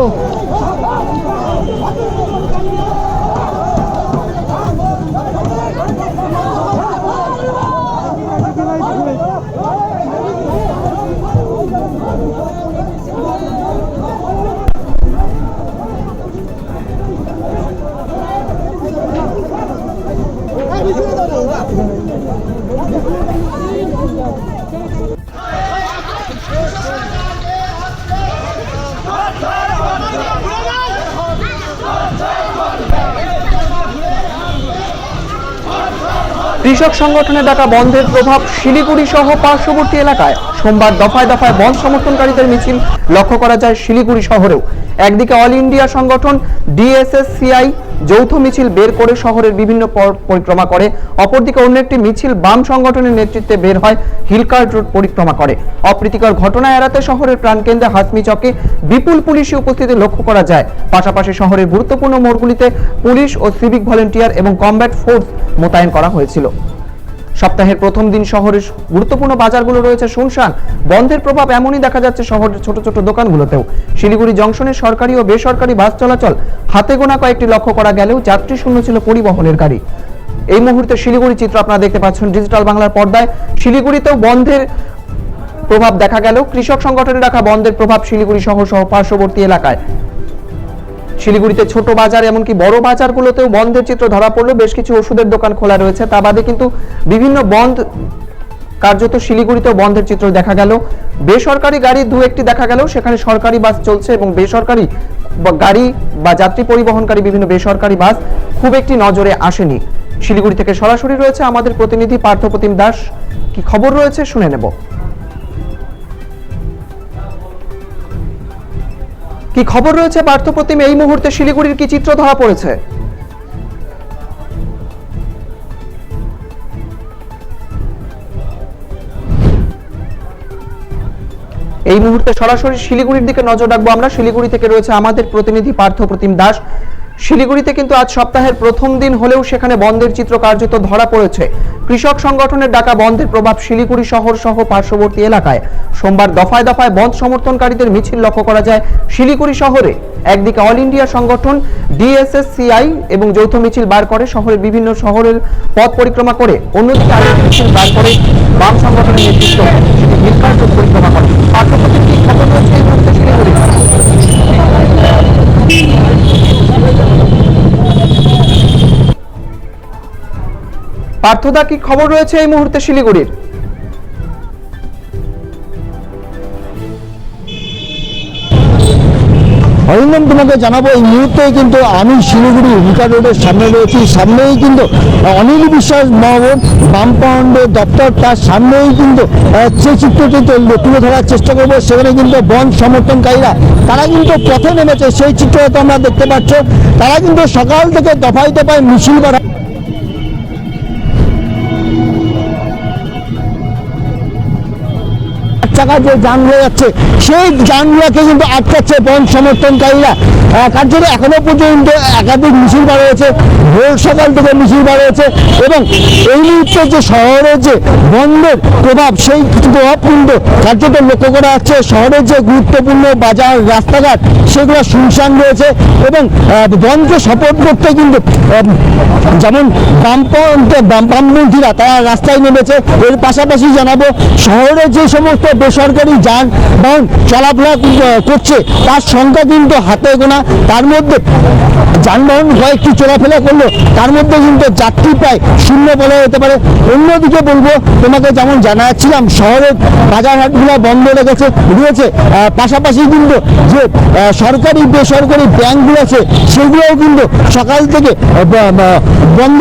কৃষক সংগঠনের ডাকা বন্ধের প্রভাব শিলিগুড়ি সহ পার্শ্ববর্তী এলাকায়। সোমবার দফায় দফায় বন্ধ সমর্থনকারীদের মিছিল লক্ষ্য করা যায় শিলিগুড়ি শহরেও। একদিকে অল ইন্ডিয়া সংগঠন ডিএসএসসিআই যৌথ মিছিল বের করে শহরের বিভিন্ন পরিক্রমা করে। অপরদিকে অন্য একটি মিছিল বাম সংগঠনের নেতৃত্বে বের হয় হিলকার্ট রোড পরিক্রমা করে। অপ্রীতিকর ঘটনা এড়াতে শহরের প্রাণকেন্দ্রে হাসমি চকে বিপুল পুলিশি উপস্থিতি লক্ষ্য করা যায়। পাশাপাশি শহরের গুরুত্বপূর্ণ মোড়গুলিতে পুলিশ ও সিভিক ভলেন্টিয়ার এবং কমব্যাট ফোর্স মোতায়েন করা হয়েছিল। সপ্তাহের প্রথম দিন শহরের গুরুত্বপূর্ণ বাজারগুলো রয়েছে শুনশান। বন্ধের প্রভাব এমনই দেখা যাচ্ছে শহরের ছোট ছোট দোকানগুলোতেও। শিলিগুড়ি জংশনে সরকারি ও বেসরকারি বাস চলাচল হাতে গোনা কয়েকটি লক্ষ্য করা গেলেও যাত্রী শূন্য ছিল পরিবহনের গাড়ি। এই মুহূর্তে শিলিগুড়ি চিত্র আপনারা দেখতে পাচ্ছেন ডিজিটাল বাংলার পর্দায়। শিলিগুড়িতেও বন্ধের প্রভাব দেখা গেল। কৃষক সংগঠনের রাখা বন্ধের প্রভাব শিলিগুড়ি শহর সহ পার্শ্ববর্তী এলাকায়। শিলিগুড়িতে ছোট বাজার এমনকি বড় বাজারগুলোতেও বন্ধের চিত্র ধরা পড়লো। বেশ কিছু ওষুধের দোকান খোলা রয়েছে, তা বাদে কিন্তু বিভিন্ন বন্ধ কার্যত শিলিগুড়িতেও বন্ধের চিত্র দেখা গেল। বেসরকারি গাড়ি দু একটি দেখা গেল, সেখানে সরকারি বাস চলছে এবং বেসরকারি গাড়ি বা যাত্রী পরিবহনকারী বিভিন্ন বেসরকারি বাস খুব একটি নজরে আসেনি। শিলিগুড়ি থেকে সরাসরি রয়েছে আমাদের প্রতিনিধি পার্থপ্রতিম দাস। কি খবর রয়েছে শুনে নেব। কি খবর রয়েছে পার্থপ্রতিম, এই মুহূর্তে শিলিগুড়ির কি চিত্র ধরা পড়েছে? এই মুহূর্তে সরাসরি শিলিগুড়ির দিকে নজর রাখবো আমরা। শিলিগুড়ি থেকে রয়েছে আমাদের প্রতিনিধি পার্থপ্রতিম দাস। শিলিগুড়িতে কিন্তু আজ সপ্তাহের প্রথম দিন হলেও সেখানে বন্ধের চিত্র কার্যত ধরা পড়েছে। কৃষক সংগঠনের ডাকা বন্ধের প্রভাব শিলিগুড়ি শহর সহ পার্শ্ববর্তী এলাকায়। সোমবার দফায় দফায় বন্ধ সমর্থনকারীদের মিছিল লক্ষ্য করা যায় শিলিগুড়ি শহরে। একদিকে অল ইন্ডিয়া সংগঠন DSSCI এবং যৌথ মিছিল বার করে শহরের বিভিন্ন শহরের পথ পরিক্রমা করে, অন্যদিকে আরেকটি মিছিল বার করে বাম সংগঠনের নেতৃত্ব সেটি হিলকার্ট রোড পরিক্রমা করে। পার্থপ্রতিম কি খবর রয়েছে এই মুহূর্তে শিলিগুড়ি? পার্থদা কি খবর রয়েছে এই মুহূর্তে শিলিগুড়ির? অরিন্দম, তোমাকে জানাবো এই মুহূর্তে কিন্তু আমি শিলিগুড়ি হিলকার্ট রোডের সামনে রয়েছি। সামনেই কিন্তু অনিল বিশ্বাস ভবন বামফ্রন্টের দপ্তর, তার সামনেই কিন্তু যে চিত্রটি তুলে ধরার চেষ্টা করবো। সেখানে কিন্তু বন্ধ সমর্থনকারীরা তারা কিন্তু পথে নেমেছে, সেই চিত্রটা তোমরা দেখতে পাচ্ছ। তারা কিন্তু সকাল থেকে দফায় দফায় মিছিল করা চাকা যে যান হয়ে যাচ্ছে সেই যানগুলোকে কিন্তু আটকাচ্ছে বন্ধ সমর্থনকারীরা। কার্যত এখনো পর্যন্ত একাধিক মিছিল বার হয়েছে, ভোর সকাল থেকে মিছিল বার হয়েছে এবং এই মুহূর্তে যে শহরের যে বন্ধের প্রভাব সেই প্রভাব কিন্তু কার্যত লক্ষ্য করা যাচ্ছে। শহরের যে গুরুত্বপূর্ণ বাজার রাস্তাঘাট সেগুলো শুনশান রয়েছে এবং বন্ধকে সাপোর্ট করতে কিন্তু যেমন বামপন্থীরা তারা রাস্তায় নেমেছে। এর পাশাপাশি জানাবো শহরের যে সমস্ত বেসরকারি যানবাহন চলাফেরা করছে তার সংখ্যা কিন্তু হাতে গোনা। তার মধ্যে যানবাহন কয়েকটি চলাফেরা করলো, তার মধ্যে কিন্তু যাত্রী প্রায় শূন্য বলা যেতে পারে। অন্যদিকে বলবো তোমাকে যেমন জানাচ্ছিলাম শহরের বাজারহাটগুলো বন্ধ রয়েছে। পাশাপাশি কিন্তু যে সরকারি বেসরকারি ব্যাংকগুলো আছে সেগুলোও কিন্তু সকাল থেকে বন্ধ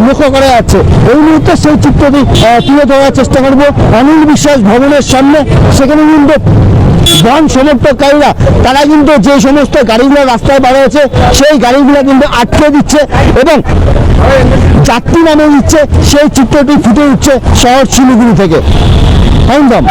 লক্ষ্য করা যাচ্ছে। এই মুহূর্তে সেই চিত্রটি তুলে ধরার চেষ্টা করব অনিল বিশ্বাস ভবনের সামনে। সেখানে কিন্তু বন্ধ সমর্থনকারীরা তারা কিন্তু যে সমস্ত গাড়িগুলো রাস্তায় বার হয়েছে সেই গাড়িগুলো কিন্তু আটকে দিচ্ছে এবং যাত্রী নামিয়ে দিচ্ছে। সেই চিত্রটি ফুটে উঠছে শহর শিলিগুড়ি থেকে। একদম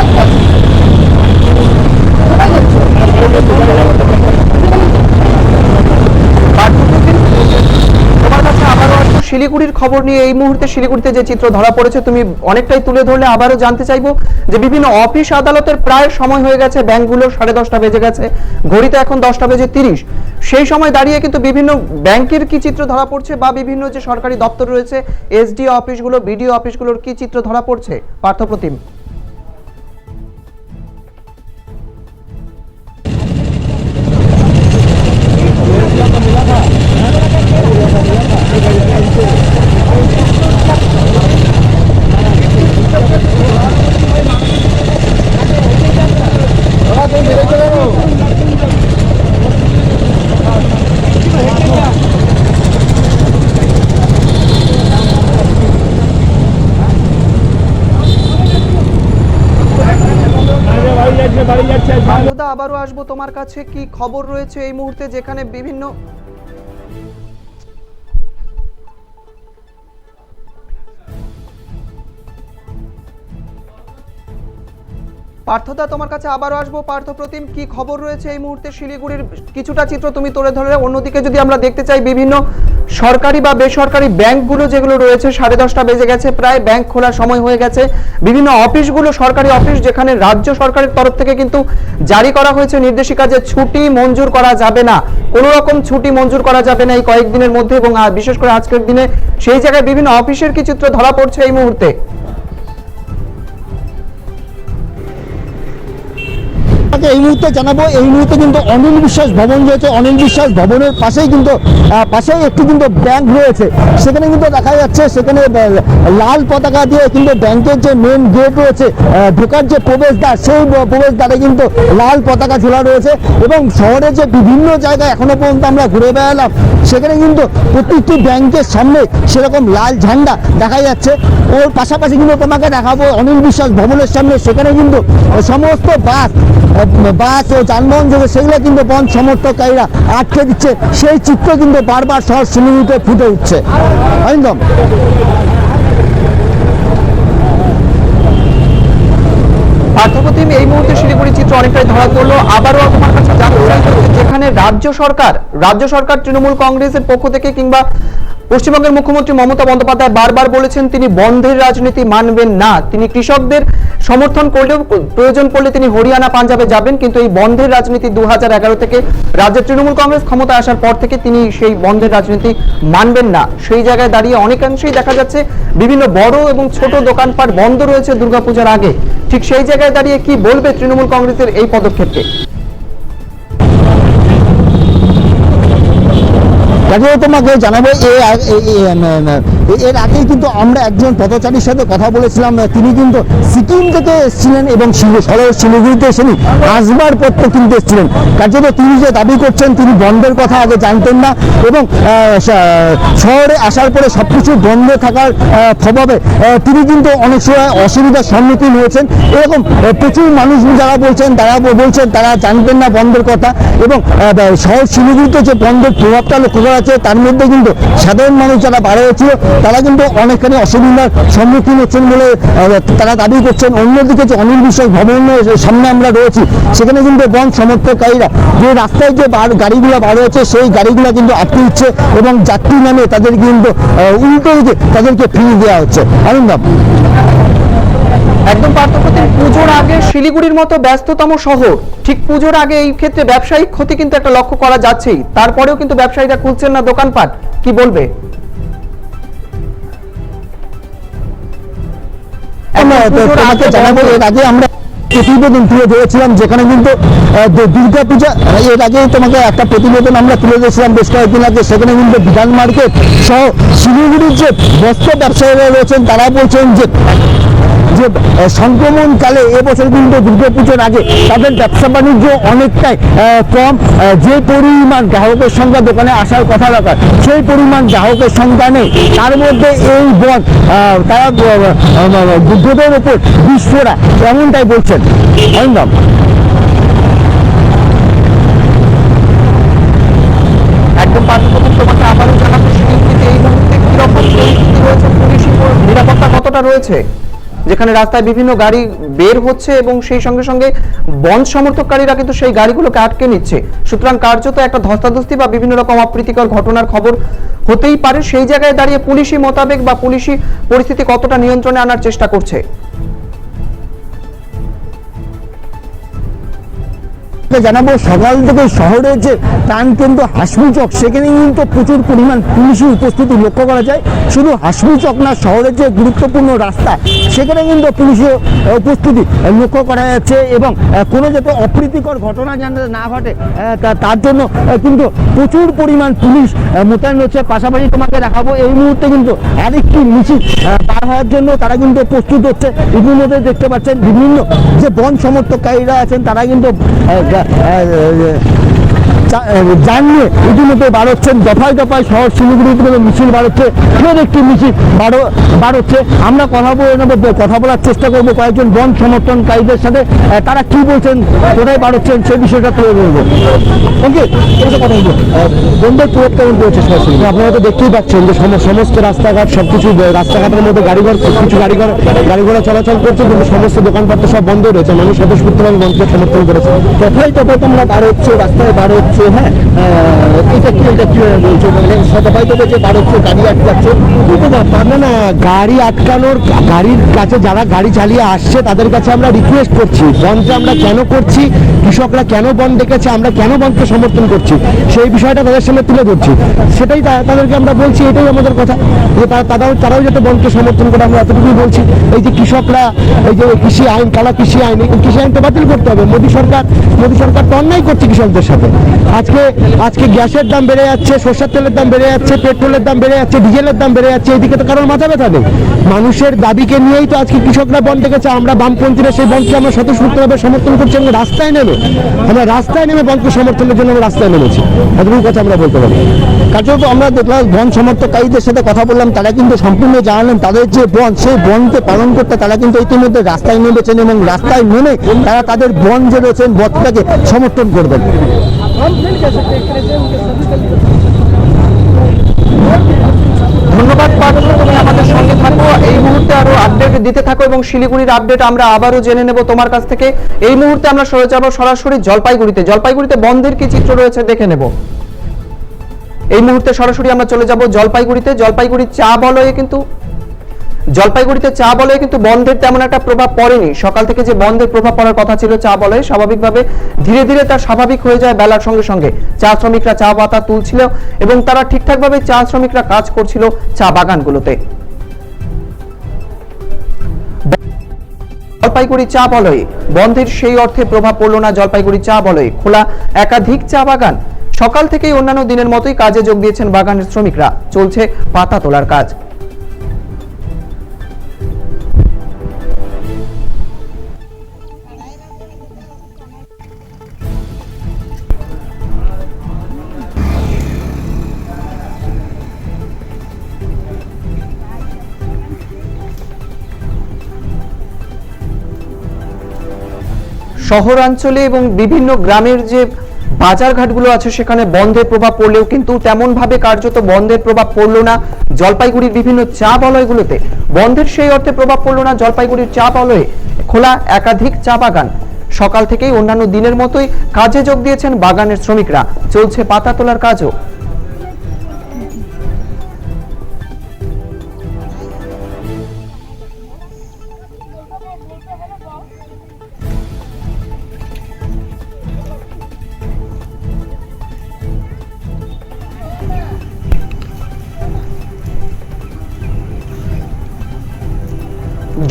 শিলিগুড়ির খবর নিয়ে এই মুহূর্তে শিলিগুড়িতে যে চিত্র ধরা পড়েছে তুমি অনেকটাই তুলে ধরলে। আবারও জানতে চাইবো যে বিভিন্ন অফিস আদালতের প্রায় সময় হয়ে গেছে, ব্যাংকগুলো 10:30 বেজে গেছে, ঘড়িতে এখন 10:30। সেই সময় দাঁড়িয়ে কিন্তু বিভিন্ন ব্যাংকের কি চিত্র ধরা পড়ছে বা বিভিন্ন যে সরকারি দপ্তর রয়েছে SDO অফিসগুলো BDO অফিসগুলোর কি চিত্র ধরা পড়ছে পার্থপ্রতিম? আবারও আসবো তোমার কাছে। কি খবর রয়েছে এই মুহূর্তে যেখানে বিভিন্ন পার্থদা, তোমার কাছে আবারও আসবো। পার্থ প্রতিম, কি খবর রয়েছে এই মুহূর্তে শিলিগুড়ির? কিছুটা চিত্র তুমি তুলে ধরলে। অন্যদিকে যদি আমরা দেখতে চাই, বিভিন্ন সরকারি বা বেসরকারি ব্যাংকগুলো যেগুলো রয়েছে, 10:30 বেজে গেছে, প্রায় ব্যাংক খোলার সময় হয়ে গেছে। বিভিন্ন অফিসগুলো, সরকারি অফিস, যেখানে রাজ্য সরকারের তরফ থেকে কিন্তু জারি করা হয়েছে নির্দেশিকা যে ছুটি মঞ্জুর করা যাবে না, কোনো রকম ছুটি মঞ্জুর করা যাবে না এই কয়েকদিনের মধ্যে, এবং বিশেষ করে আজকের দিনে সেই জায়গায় বিভিন্ন অফিসের কি চিত্র ধরা পড়ছে এই মুহূর্তে? এই মুহূর্তে জানাবো, এই মুহূর্তে কিন্তু অনিল বিশ্বাস ভবন রয়েছে। অনিল বিশ্বাস ভবনের পাশেই কিন্তু পাশেই একটি কিন্তু ব্যাংক রয়েছে। সেখানে কিন্তু দেখা যাচ্ছে সেখানে লাল পতাকা দিয়ে কিন্তু ব্যাংকের যে মেন গেট রয়েছে, ঢোকার যে প্রবেশদ্বার, সেই প্রবেশদ্বারে কিন্তু লাল পতাকা ঝোলা রয়েছে। এবং শহরের যে বিভিন্ন জায়গায় এখনো পর্যন্ত আমরা ঘুরে বেড়ালাম, সেখানে কিন্তু প্রত্যেকটি ব্যাংকের সামনে সেরকম লাল ঝান্ডা দেখা যাচ্ছে। ওর পাশাপাশি কিন্তু তোমাকে দেখাবো অনিল বিশ্বাস ভবনের সামনে, সেখানে কিন্তু সমস্ত বাস ও যানবাহন যোগে সেগুলো কিন্তু বন্ধ সমর্থককারীরা আটকে দিচ্ছে। সেই চিত্র কিন্তু বারবার শহর শিলিগুড়িতে ফুটে উঠছে। একদম পার্থপ্রতিম, এই মুহূর্তে শিলিগুড়ি চিত্র অনেকটাই ধরা পড়লো। আবারও তোমার কাছে জানতে চাই, যেখানে রাজ্য সরকার তৃণমূল কংগ্রেসের পক্ষ থেকে কিংবা পশ্চিমবঙ্গের মুখ্যমন্ত্রী মমতা বন্দ্যোপাধ্যায় বারবার বলেছেন তিনি বন্ধের রাজনীতি মানবেন না। তিনি কৃষকদের সমর্থন করলেও প্রয়োজন পড়লে তিনি হরিয়ানা, পাঞ্জাবে যাবেন, কিন্তু এই বন্ধের রাজনীতি 2011 থেকে রাজ্যের তৃণমূল কংগ্রেস ক্ষমতায় আসার পর থেকে তিনি সেই বন্ধের রাজনীতি মানবেন না। সেই জায়গায় দাঁড়িয়ে অনেকাংশেই দেখা যাচ্ছে বিভিন্ন বড় এবং ছোট দোকানপাট বন্ধ রয়েছে দুর্গাপূজার আগে। ঠিক সেই জায়গায় দাঁড়িয়ে কি বলবে তৃণমূল কংগ্রেসের এই পদক্ষেপকে? তোমাকে জানাবো, এর আগেই কিন্তু আমরা একজন পথচারীর সাথে কথা বলেছিলাম। তিনি কিন্তু সিকিম থেকে এসেছিলেন এবং শিলিগুড়িতে এসে আসবার পত্র কিনতে এসেছিলেন। কার্যত তিনি যে দাবি করছেন তিনি বন্ধের কথা আগে জানতেন না, এবং শহরে আসার পরে সবকিছু বন্ধ থাকার প্রভাবে তিনি কিন্তু অনেক সময় অসুবিধার সম্মুখীন হয়েছেন। এরকম প্রচুর মানুষ যারা বলছেন তারা জানতেন না বন্ধের কথা। এবং শহর শিলিগুড়িতে যে বন্ধের প্রভাবটা লক্ষ্য করা আছে, তার মধ্যে কিন্তু সাধারণ মানুষ যারা বাড়া হয়েছিল তারা কিন্তু অনেকখানি অসুবিধার সম্মুখীন হচ্ছেন বলে তারা দাবি করছেন। অন্যদিকে যে অনিল বিশ্বাস ভবনের সামনে আমরা রয়েছি, সেখানে কিন্তু বন্ধ সমর্থককারীরা যে রাস্তায় যে গাড়িগুলো বার হয়েছে, সেই গাড়িগুলো কিন্তু আটকে দিচ্ছে এবং যাত্রী নামে তাদের কিন্তু উল্টো দিকে তাদেরকে ফিরিয়ে দেওয়া হচ্ছে। আনন্দম একদম পার্থপ্রতিম, পুজোর আগে শিলিগুড়ির মতো ব্যস্ততম শহর, ঠিক পুজোর আগে এই ক্ষেত্রে ব্যবসায়িক ক্ষতি কিন্তু একটা লক্ষ্য করা যাচ্ছেই, তারপরেও কিন্তু ব্যবসায়ীরা খুলছেন না দোকানপাট, কি বলবে? জানাবো, এর আগে আমরা প্রতিবেদন তুলে ধরেছিলাম, যেখানে কিন্তু দুর্গাপূজা, এর আগে তোমাকে একটা প্রতিবেদন আমরা তুলে ধরেছিলাম বেশ কয়েকদিন আগে। সেখানে কিন্তু বিধান মার্কেট সহ শিলিগুড়ির যে বস্ত্র ব্যবসায়ীরা রয়েছেন তারা বলছেন যে সংক্রমণকালে এবছর কিন্তু দুর্গাপুজোর আগে তাদের ব্যবসা বাণিজ্য অনেকটাই কম। যে পরিমাণ গ্রাহকের সংখ্যা দোকানে আসার কথা রাখার, সেই পরিমাণ গ্রাহকের সংখ্যা নেই। তার মধ্যে এই বন তারা দুধের ওপর বিস্ফোরা, এমনটাই বলছেন। একদম একদম পার্থপ্রতিম, তোমাকে আবারও জানাবো শিলিগুড়িতে এই মুহূর্তে কিরকম পরিস্থিতি রয়েছে, পুলিশি নিরাপত্তা কতটা রয়েছে, যেখানে রাস্তায় বিভিন্ন গাড়ি বের হচ্ছে এবং সেই সঙ্গে সঙ্গে বন্ধ সমর্থককারীরা কিন্তু সেই গাড়িগুলোকে আটকে নিচ্ছে। সুতরাং কার্যত একটা ধস্তাধস্তি বা বিভিন্ন রকম অপ্রীতিকর ঘটনার খবর হতেই পারে। সেই জায়গায় দাঁড়িয়ে পুলিশি মোতাবেক বা পুলিশি পরিস্থিতি কতটা নিয়ন্ত্রণে আনার চেষ্টা করছে? জানাবো, সকাল থেকে শহরের যে প্রাণকেন্দ্র হাসমি চক, সেখানে কিন্তু প্রচুর পরিমাণ পুলিশি উপস্থিতি লক্ষ্য করা যায়। শুধু হাসমি চক না, শহরের যে গুরুত্বপূর্ণ রাস্তা, সেখানে কিন্তু পুলিশের উপস্থিতি লক্ষ্য করা যাচ্ছে। এবং কোনো যাতে অপ্রীতিকর ঘটনা যেন না ঘটে তার জন্য কিন্তু প্রচুর পরিমাণ পুলিশ মোতায়েন রয়েছে। পাশাপাশি তোমাকে দেখাবো, এই মুহূর্তে কিন্তু আরেকটি মিছিল পার হওয়ার জন্য তারা কিন্তু প্রস্তুত হচ্ছে। ইতিমধ্যে দেখতে পাচ্ছেন বিভিন্ন যে বন সমর্থককারীরা আছেন তারা কিন্তু জানিয়ে ইতিমধ্যে বার হচ্ছেন, দফায় দফায় শহর শিলিগুড়ি থেকে মিছিল বার হচ্ছে, ফের একটি মিছিল বার হচ্ছে। আমরা কথা বলার চেষ্টা করবো কয়েকজন বন সমর্থনকারীদের সাথে, তারা কি বলছেন, কোথায় বার হচ্ছেন, সেই বিষয়টা তুলে ধরবো। কথা বলবো, বন্ধের প্রভাব কেমন পড়েছে সরাসরি? আপনারা তো দেখতেই পাচ্ছেন যে সমস্ত রাস্তাঘাট সবকিছু, রাস্তাঘাটের মধ্যে কিছু গাড়ি ঘোড়া চলাচল করছে, কিন্তু সমস্ত দোকানপাট সব বন্ধ রয়েছে। মানুষ স্বতঃস্ফূর্তভাবে বন্ধকে সমর্থন করেছে। দফায় তোমরা বার হচ্ছে, রাস্তায় বার হচ্ছে, হ্যাঁ, এটা কি বলছো? দফায় তোকে যে বার হচ্ছে, গাড়ি আটকাচ্ছে, পারবে না গাড়ি আটকানোর, গাড়ির কাছে যারা গাড়ি চালিয়ে আসছে তাদের কাছে আমরা রিকোয়েস্ট করছি, বন্ধ আমরা কেন করছি, কৃষকরা কেন বন্ধ ডেকেছে, আমরা কেন বন্ধকে সমর্থন করছি, সেই বিষয়টা তাদের সামনে তুলে ধরছি। সেটাই তাদেরকে আমরা বলছি, এটাই আমাদের কথা, যে তারাও যাতে বন্ধকে সমর্থন করে, আমরা এতটুকুই বলছি। এই যে কৃষকরা, এই যে কৃষি আইন, কালা কৃষি আইন, এই কৃষি আইনটা বাতিল করতে হবে। মোদী সরকার তো অন্যায় করছে কৃষকদের সাথে। আজকে গ্যাসের দাম বেড়ে যাচ্ছে, সরষের তেলের দাম বেড়ে যাচ্ছে, পেট্রোলের দাম বেড়ে যাচ্ছে, ডিজেলের দাম বেড়ে যাচ্ছে, এদিকে তো কারোর মাথা ব্যথা নেই। মানুষের দাবিকে নিয়েই তো আজকে কৃষকরা বন্ধ ডেকেছে। আমরা বামপন্থীরা সেই বন্ধকে আমরা স্বতঃস্ফূর্তভাবে সমর্থন করছি। আমরা রাস্তায় নেমে বন্ধকে সমর্থনের জন্য আমরা রাস্তায় নেমেছি। এতটুকু কথা আমরা বলতে পারি। কার্যত আমরা দেখলাম বন সমর্থককারীদের সাথে কথা বললাম, তারা কিন্তু সম্পূর্ণ জানালেন তাদের যে বন, সেই বনকে পালন করতে তারা কিন্তু ইতিমধ্যে রাস্তায় নেমেছেন, এবং রাস্তায় নেমে তারা তাদের বন যে রয়েছেন বনটাকে সমর্থন করবেন। ধন্যবাদ পার্থ, তুমি আমাদের সঙ্গে থাকো, এই মুহূর্তে আরো আপডেট দিতে থাকো এবং শিলিগুড়ির আপডেট আমরা আবারও জেনে নেব তোমার কাছ থেকে। এই মুহূর্তে আমরা সরে যাব সরাসরি জলপাইগুড়িতে বন্ধের কি চিত্র রয়েছে দেখে নেব। এই মুহূর্তে সরাসরি আমরা চলে যাব জলপাইগুড়ির চা বলয়ে কিন্তু বন্ধের তেমন একটা প্রভাব পড়েনি। সকাল থেকে যে বন্ধের প্রভাব পড়ার কথা ছিল চা বলয়ে, স্বাভাবিকভাবে ধীরে ধীরে তা স্বাভাবিক হয়ে যায় বেলার সঙ্গে সঙ্গে। চা শ্রমিকরা চা পাতা তুলছিল এবং তারা ঠিকঠাকভাবে চা শ্রমিকরা কাজ করছিল চা বাগানগুলোতে। জলপাইগুড়ি চা বলয়ে বন্ধের সেই অর্থে প্রভাব পড়ল না। জলপাইগুড়ি চা বলয়ে খোলা একাধিক চা বাগান। সকাল থেকেই অন্যান্য দিনের মতোই কাজে যোগ দিয়েছেন বাগানের শ্রমিকরা। চলছে পাতা তোলার কাজ। শহরাঞ্চলে এবং বিভিন্ন গ্রামের যে বাজারঘাটগুলো আছে সেখানে বন্ধের প্রভাব পড়লেও কিন্তু তেমন ভাবে কার্যত বন্ধের প্রভাব পড়লো না জলপাইগুড়ির বিভিন্ন চা বলয়গুলোতে। বন্ধের সেই অর্থে প্রভাব পড়লো না জলপাইগুড়ির চা বলয়ে খোলা একাধিক চা বাগান। সকাল থেকেই অন্যান্য দিনের মতোই কাজে যোগ দিয়েছেন বাগানের শ্রমিকরা। চলছে পাতা তোলার কাজও।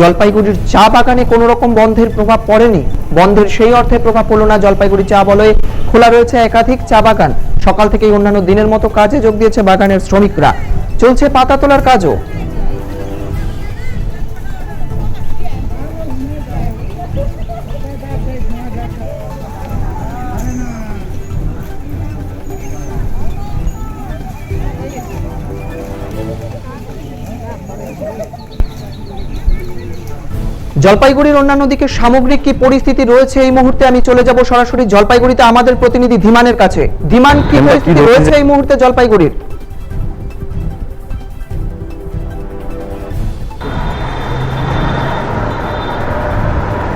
জলপাইগুড়ির চা বাগানে কোনো রকম বন্ধের প্রভাব পড়েনি। বন্ধের সেই অর্থে প্রভাব পড়লো না জলপাইগুড়ি চা বলয়ে। খোলা রয়েছে একাধিক চা বাগান। সকাল থেকেই অন্যান্য দিনের মতো কাজে যোগ দিয়েছে বাগানের শ্রমিকরা। চলছে পাতা তোলার কাজও। জলপাইগুড়ির অন্যান্য দিকে সামগ্রিক কি পরিস্থিতি রয়েছে এই মুহূর্তে আমি চলে যাব সরাসরি জলপাইগুড়িতে আমাদের প্রতিনিধি ধীমানের কাছে। ধীমান, কি পরিস্থিতি রয়েছে এই মুহূর্তে জলপাইগুড়ির?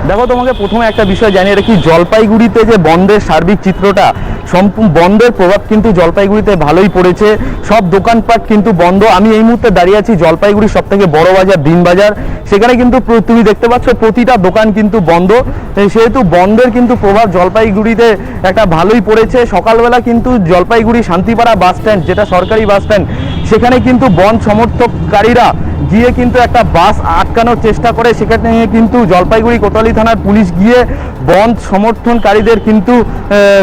দেখো, তোমাকে প্রথমে একটা বিষয় জানিয়ে রাখি, জলপাইগুড়িতে যে বন্ধের সার্বিক চিত্রটা, সম্পূর্ণ বন্ধের প্রভাব কিন্তু জলপাইগুড়িতে ভালোই পড়েছে। সব দোকানপাট কিন্তু বন্ধ। আমি এই মুহূর্তে দাঁড়িয়ে আছি জলপাইগুড়ির সব থেকে বড় বাজার দিনবাজার। সেখানে কিন্তু তুমি দেখতে পাচ্ছ প্রতিটা দোকান কিন্তু বন্ধ। সেহেতু বন্ধের কিন্তু প্রভাব জলপাইগুড়িতে একটা ভালোই পড়েছে। সকালবেলা কিন্তু জলপাইগুড়ি শান্তিপাড়া বাস স্ট্যান্ড, যেটা সরকারি বাস স্ট্যান্ড, সেখানে কিন্তু বন্ধ সমর্থককারীরা গিয়ে কিন্তু একটা বাস আটকানোর চেষ্টা করে। সেখানে কিন্তু জলপাইগুড়ি কোতোয়ালি থানার পুলিশ গিয়ে বন্ধ সমর্থনকারীদের কিন্তু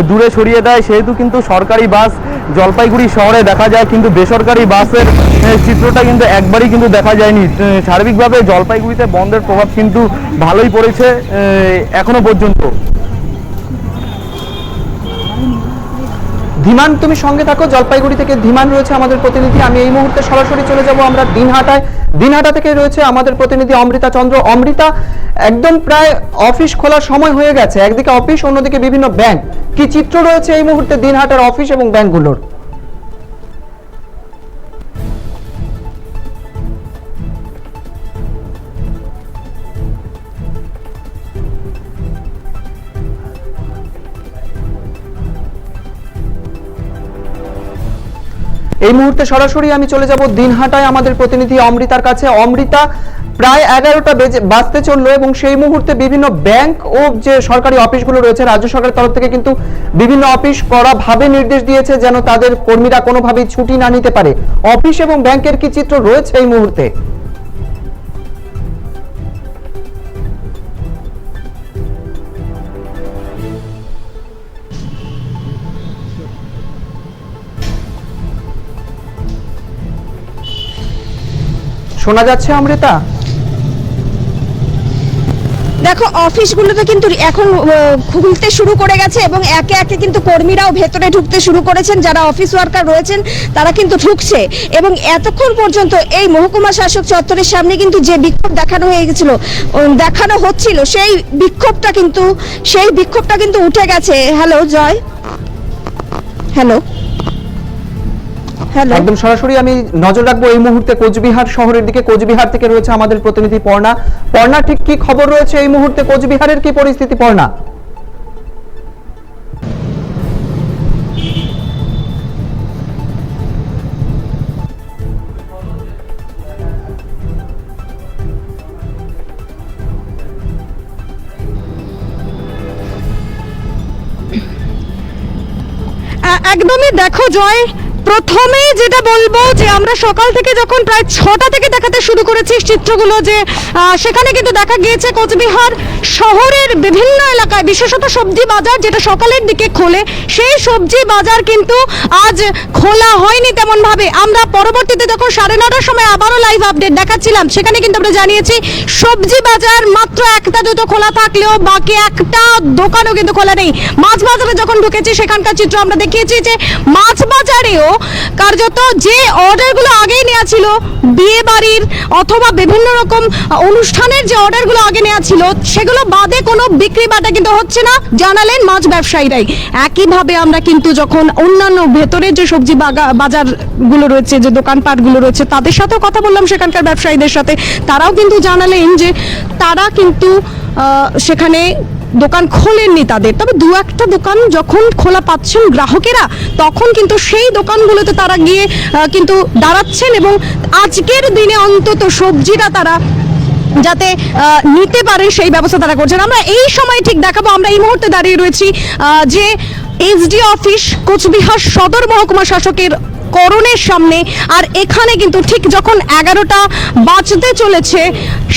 দূরে সরিয়ে দেয়। সেহেতু কিন্তু সরকারি বাস জলপাইগুড়ি শহরে দেখা যায়, কিন্তু বেসরকারি বাসের চিত্রটা কিন্তু একবারই কিন্তু দেখা যায়নি। সার্বিকভাবে জলপাইগুড়িতে বন্ধের প্রভাব কিন্তু ভালোই পড়েছে এখনো পর্যন্ত। ধীমান তুমি সঙ্গে থাকো, জলপাইগুড়ি থেকে ধীমান রয়েছে আমাদের প্রতিনিধি। আমি এই মুহূর্তে সরাসরি চলে যাব আমরা দিনহাটায়। দিনহাটা থেকে রয়েছে আমাদের প্রতিনিধি অমৃতা চন্দ্র। অমৃতা, একদম প্রায় অফিস খোলার সময় হয়ে গেছে, একদিকে অফিস অন্যদিকে বিভিন্ন ব্যাংক, কি চিত্র রয়েছে এই মুহূর্তে দিনহাটার অফিস এবং ব্যাংকগুলোর? এই মুহূর্তে সরাসরি আমি চলে যাব দিনহাটায় আমাদের প্রতিনিধি অমৃতার কাছে। অমৃতা, প্রায় 11টা বাজতে চললো এবং সেই মুহূর্তে বিভিন্ন ব্যাংক ও যে সরকারি অফিসগুলো রয়েছে রাজ্য সরকারের তরফ থেকে কিন্তু বিভিন্ন অফিস কড়াভাবে নির্দেশ দিয়েছে যেন তাদের কর্মীরা কোনোভাবেই ছুটি না নিতে পারে। অফিস এবং ব্যাংকের কি চিত্র রয়েছে এই মুহূর্তে? শোনা যাচ্ছে অমৃতা? দেখো, অফিসগুলোতে কিন্তু এখন খুলতে শুরু করে গেছে এবং একে একে কিন্তু কর্মীরাও ভেতরে ঢুকতে শুরু করেছেন। যারা অফিস ওয়ার্কার রয়েছেন তারা কিন্তু ঢুকছে এবং এতক্ষণ পর্যন্ত এই মহকুমা শাসক চত্বরের সামনে কিন্তু যে বিক্ষোভ দেখানো হচ্ছিল সেই বিক্ষোভটা কিন্তু উঠে গেছে। হ্যালো জয়, হ্যালো। একদম সরাসরি আমি নজর রাখবো এই মুহূর্তে কোচবিহার শহরের দিকে। কোচবিহার থেকে রয়েছে আমাদের প্রতিনিধি পর্ণা। পর্ণা, ঠিক কি খবর রয়েছে এই মুহূর্তে কোচবিহারের কি পরিস্থিতি পর্ণা? একদমই, দেখো জয়, প্রথমে যেটা বলবো যে আমরা সকাল থেকে যখন প্রায় 6টা থেকে দেখাতে শুরু করেছি চিত্রগুলো, যে সেখানে কিন্তু দেখা গিয়েছে কোচবিহার শহরের বিভিন্ন এলাকায়, বিশেষত সবজি বাজার যেটা সকালের দিকে খোলে, সেই সবজি বাজার কিন্তু আজ খোলা হয়নি তেমন ভাবে। আমরা পরবর্তীতে যখন 9:30টার সময় আবারও লাইভ আপডেট দেখাচ্ছিলাম, সেখানে কিন্তু আমরা জানিয়েছি সবজি বাজার মাত্র একটা দুটো খোলা থাকলেও বাকি একটা দোকানও কিন্তু খোলা নেই। মাছ বাজারে যখন ঢুকেছি সেখানকার চিত্র আমরা দেখিয়েছি যে মাছ বাজারেও কার্যত যে অর্ডারগুলো আগেই নেওয়া ছিল, বিয়ে বাড়ির অথবা বিভিন্ন রকম অনুষ্ঠানের যে অর্ডারগুলো আগে নেওয়া ছিল, সেগুলো বাদে কোনো বিক্রি বাটা কিন্তু হচ্ছে না, জানালেন মাছ ব্যবসায়ীরাই। একইভাবে আমরা কিন্তু যখন অন্যান্য ভেতরের যে সবজি বাজারগুলো রয়েছে, যে দোকানপাটগুলো রয়েছে, তাদের সাথেও কথা বললাম, সেখানকার ব্যবসায়ীদের সাথে, তারাও কিন্তু জানালেন যে তারা কিন্তু সেখানে দোকান খোলেননি তাদের, তবে দু একটা দোকান যখন খোলা পাচ্ছেন গ্রাহকেরা, তখন কিন্তু সেই দোকানগুলোতে তারা গিয়ে কিন্তু দাঁড়াচ্ছেন এবং আজকের দিনে অন্তত সবজিটা তারা যাতে নিতে পারে সেই ব্যবস্থা তারা করছেন। আমরা এই সময় ঠিক দেখাবো, আমরা এই মুহূর্তে দাঁড়িয়ে রয়েছি যে এসডি অফিস কোচবিহার সদর মহকুমা শাসকের করণের সামনে। আর এখানে কিন্তু ঠিক যখন 11টা বাজতে চলেছে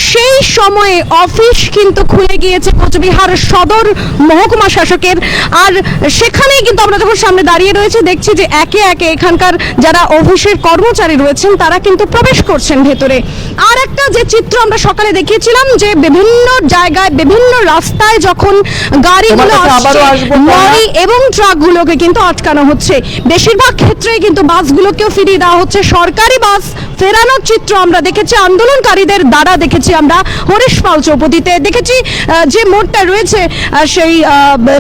সেই সময়ে অফিস কিন্তু খুলে গিয়েছে কোচবিহার সদর মহকুমা শাসকের। আর সেখানেই কিন্তু আমরা যখন সামনে দাঁড়িয়ে রয়েছে দেখছি যে একে একে এখানকার যারা অফিসের কর্মচারী রয়েছেন তারা কিন্তু প্রবেশ করছেন ভেতরে। আর একটা যে চিত্র আমরা সকালে দেখিয়েছিলাম যে বিভিন্ন জায়গায় বিভিন্ন রাস্তায় যখন গাড়িগুলো আসছে, লরি এবং ট্রাকগুলোকে কিন্তু আটকানো হচ্ছে। বেশিরভাগ ক্ষেত্রেই কিন্তু বাসগুলোকেও ফিরিয়ে দেওয়া হচ্ছে। সরকারি বাস ফেরানোর চিত্র আমরা দেখেছি আন্দোলনকারীদের দ্বারা, দেখেছি আমরা হরিশপাল চৌপতিতে, দেখেছি যে মোড়টা রয়েছে সেই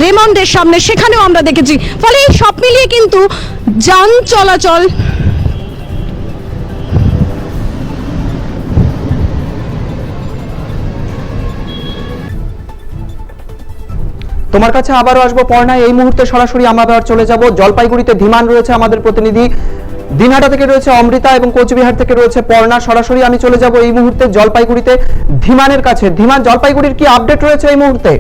রেমন্ডের সামনে, সেখানেও আমরা দেখেছি। ফলে সব মিলিয়ে কিন্তু যান চলাচল তোমার কাছে আবারও আসবো পর্ণা। এই মুহূর্তে সরাসরি আমরা আবার চলে যাব জলপাইগুড়িতে। ধীমান রয়েছে আমাদের প্রতিনিধি, দিনহাটা থেকে রয়েছে অমৃতা এবং কোচবিহার থেকে রয়েছে পর্ণা। সরাসরি আমি চলে যাব এই মুহূর্তে জলপাইগুড়িতে ধীমানের কাছে। ধীমান, জলপাইগুড়ির কি আপডেট রয়েছে এই মুহূর্তে?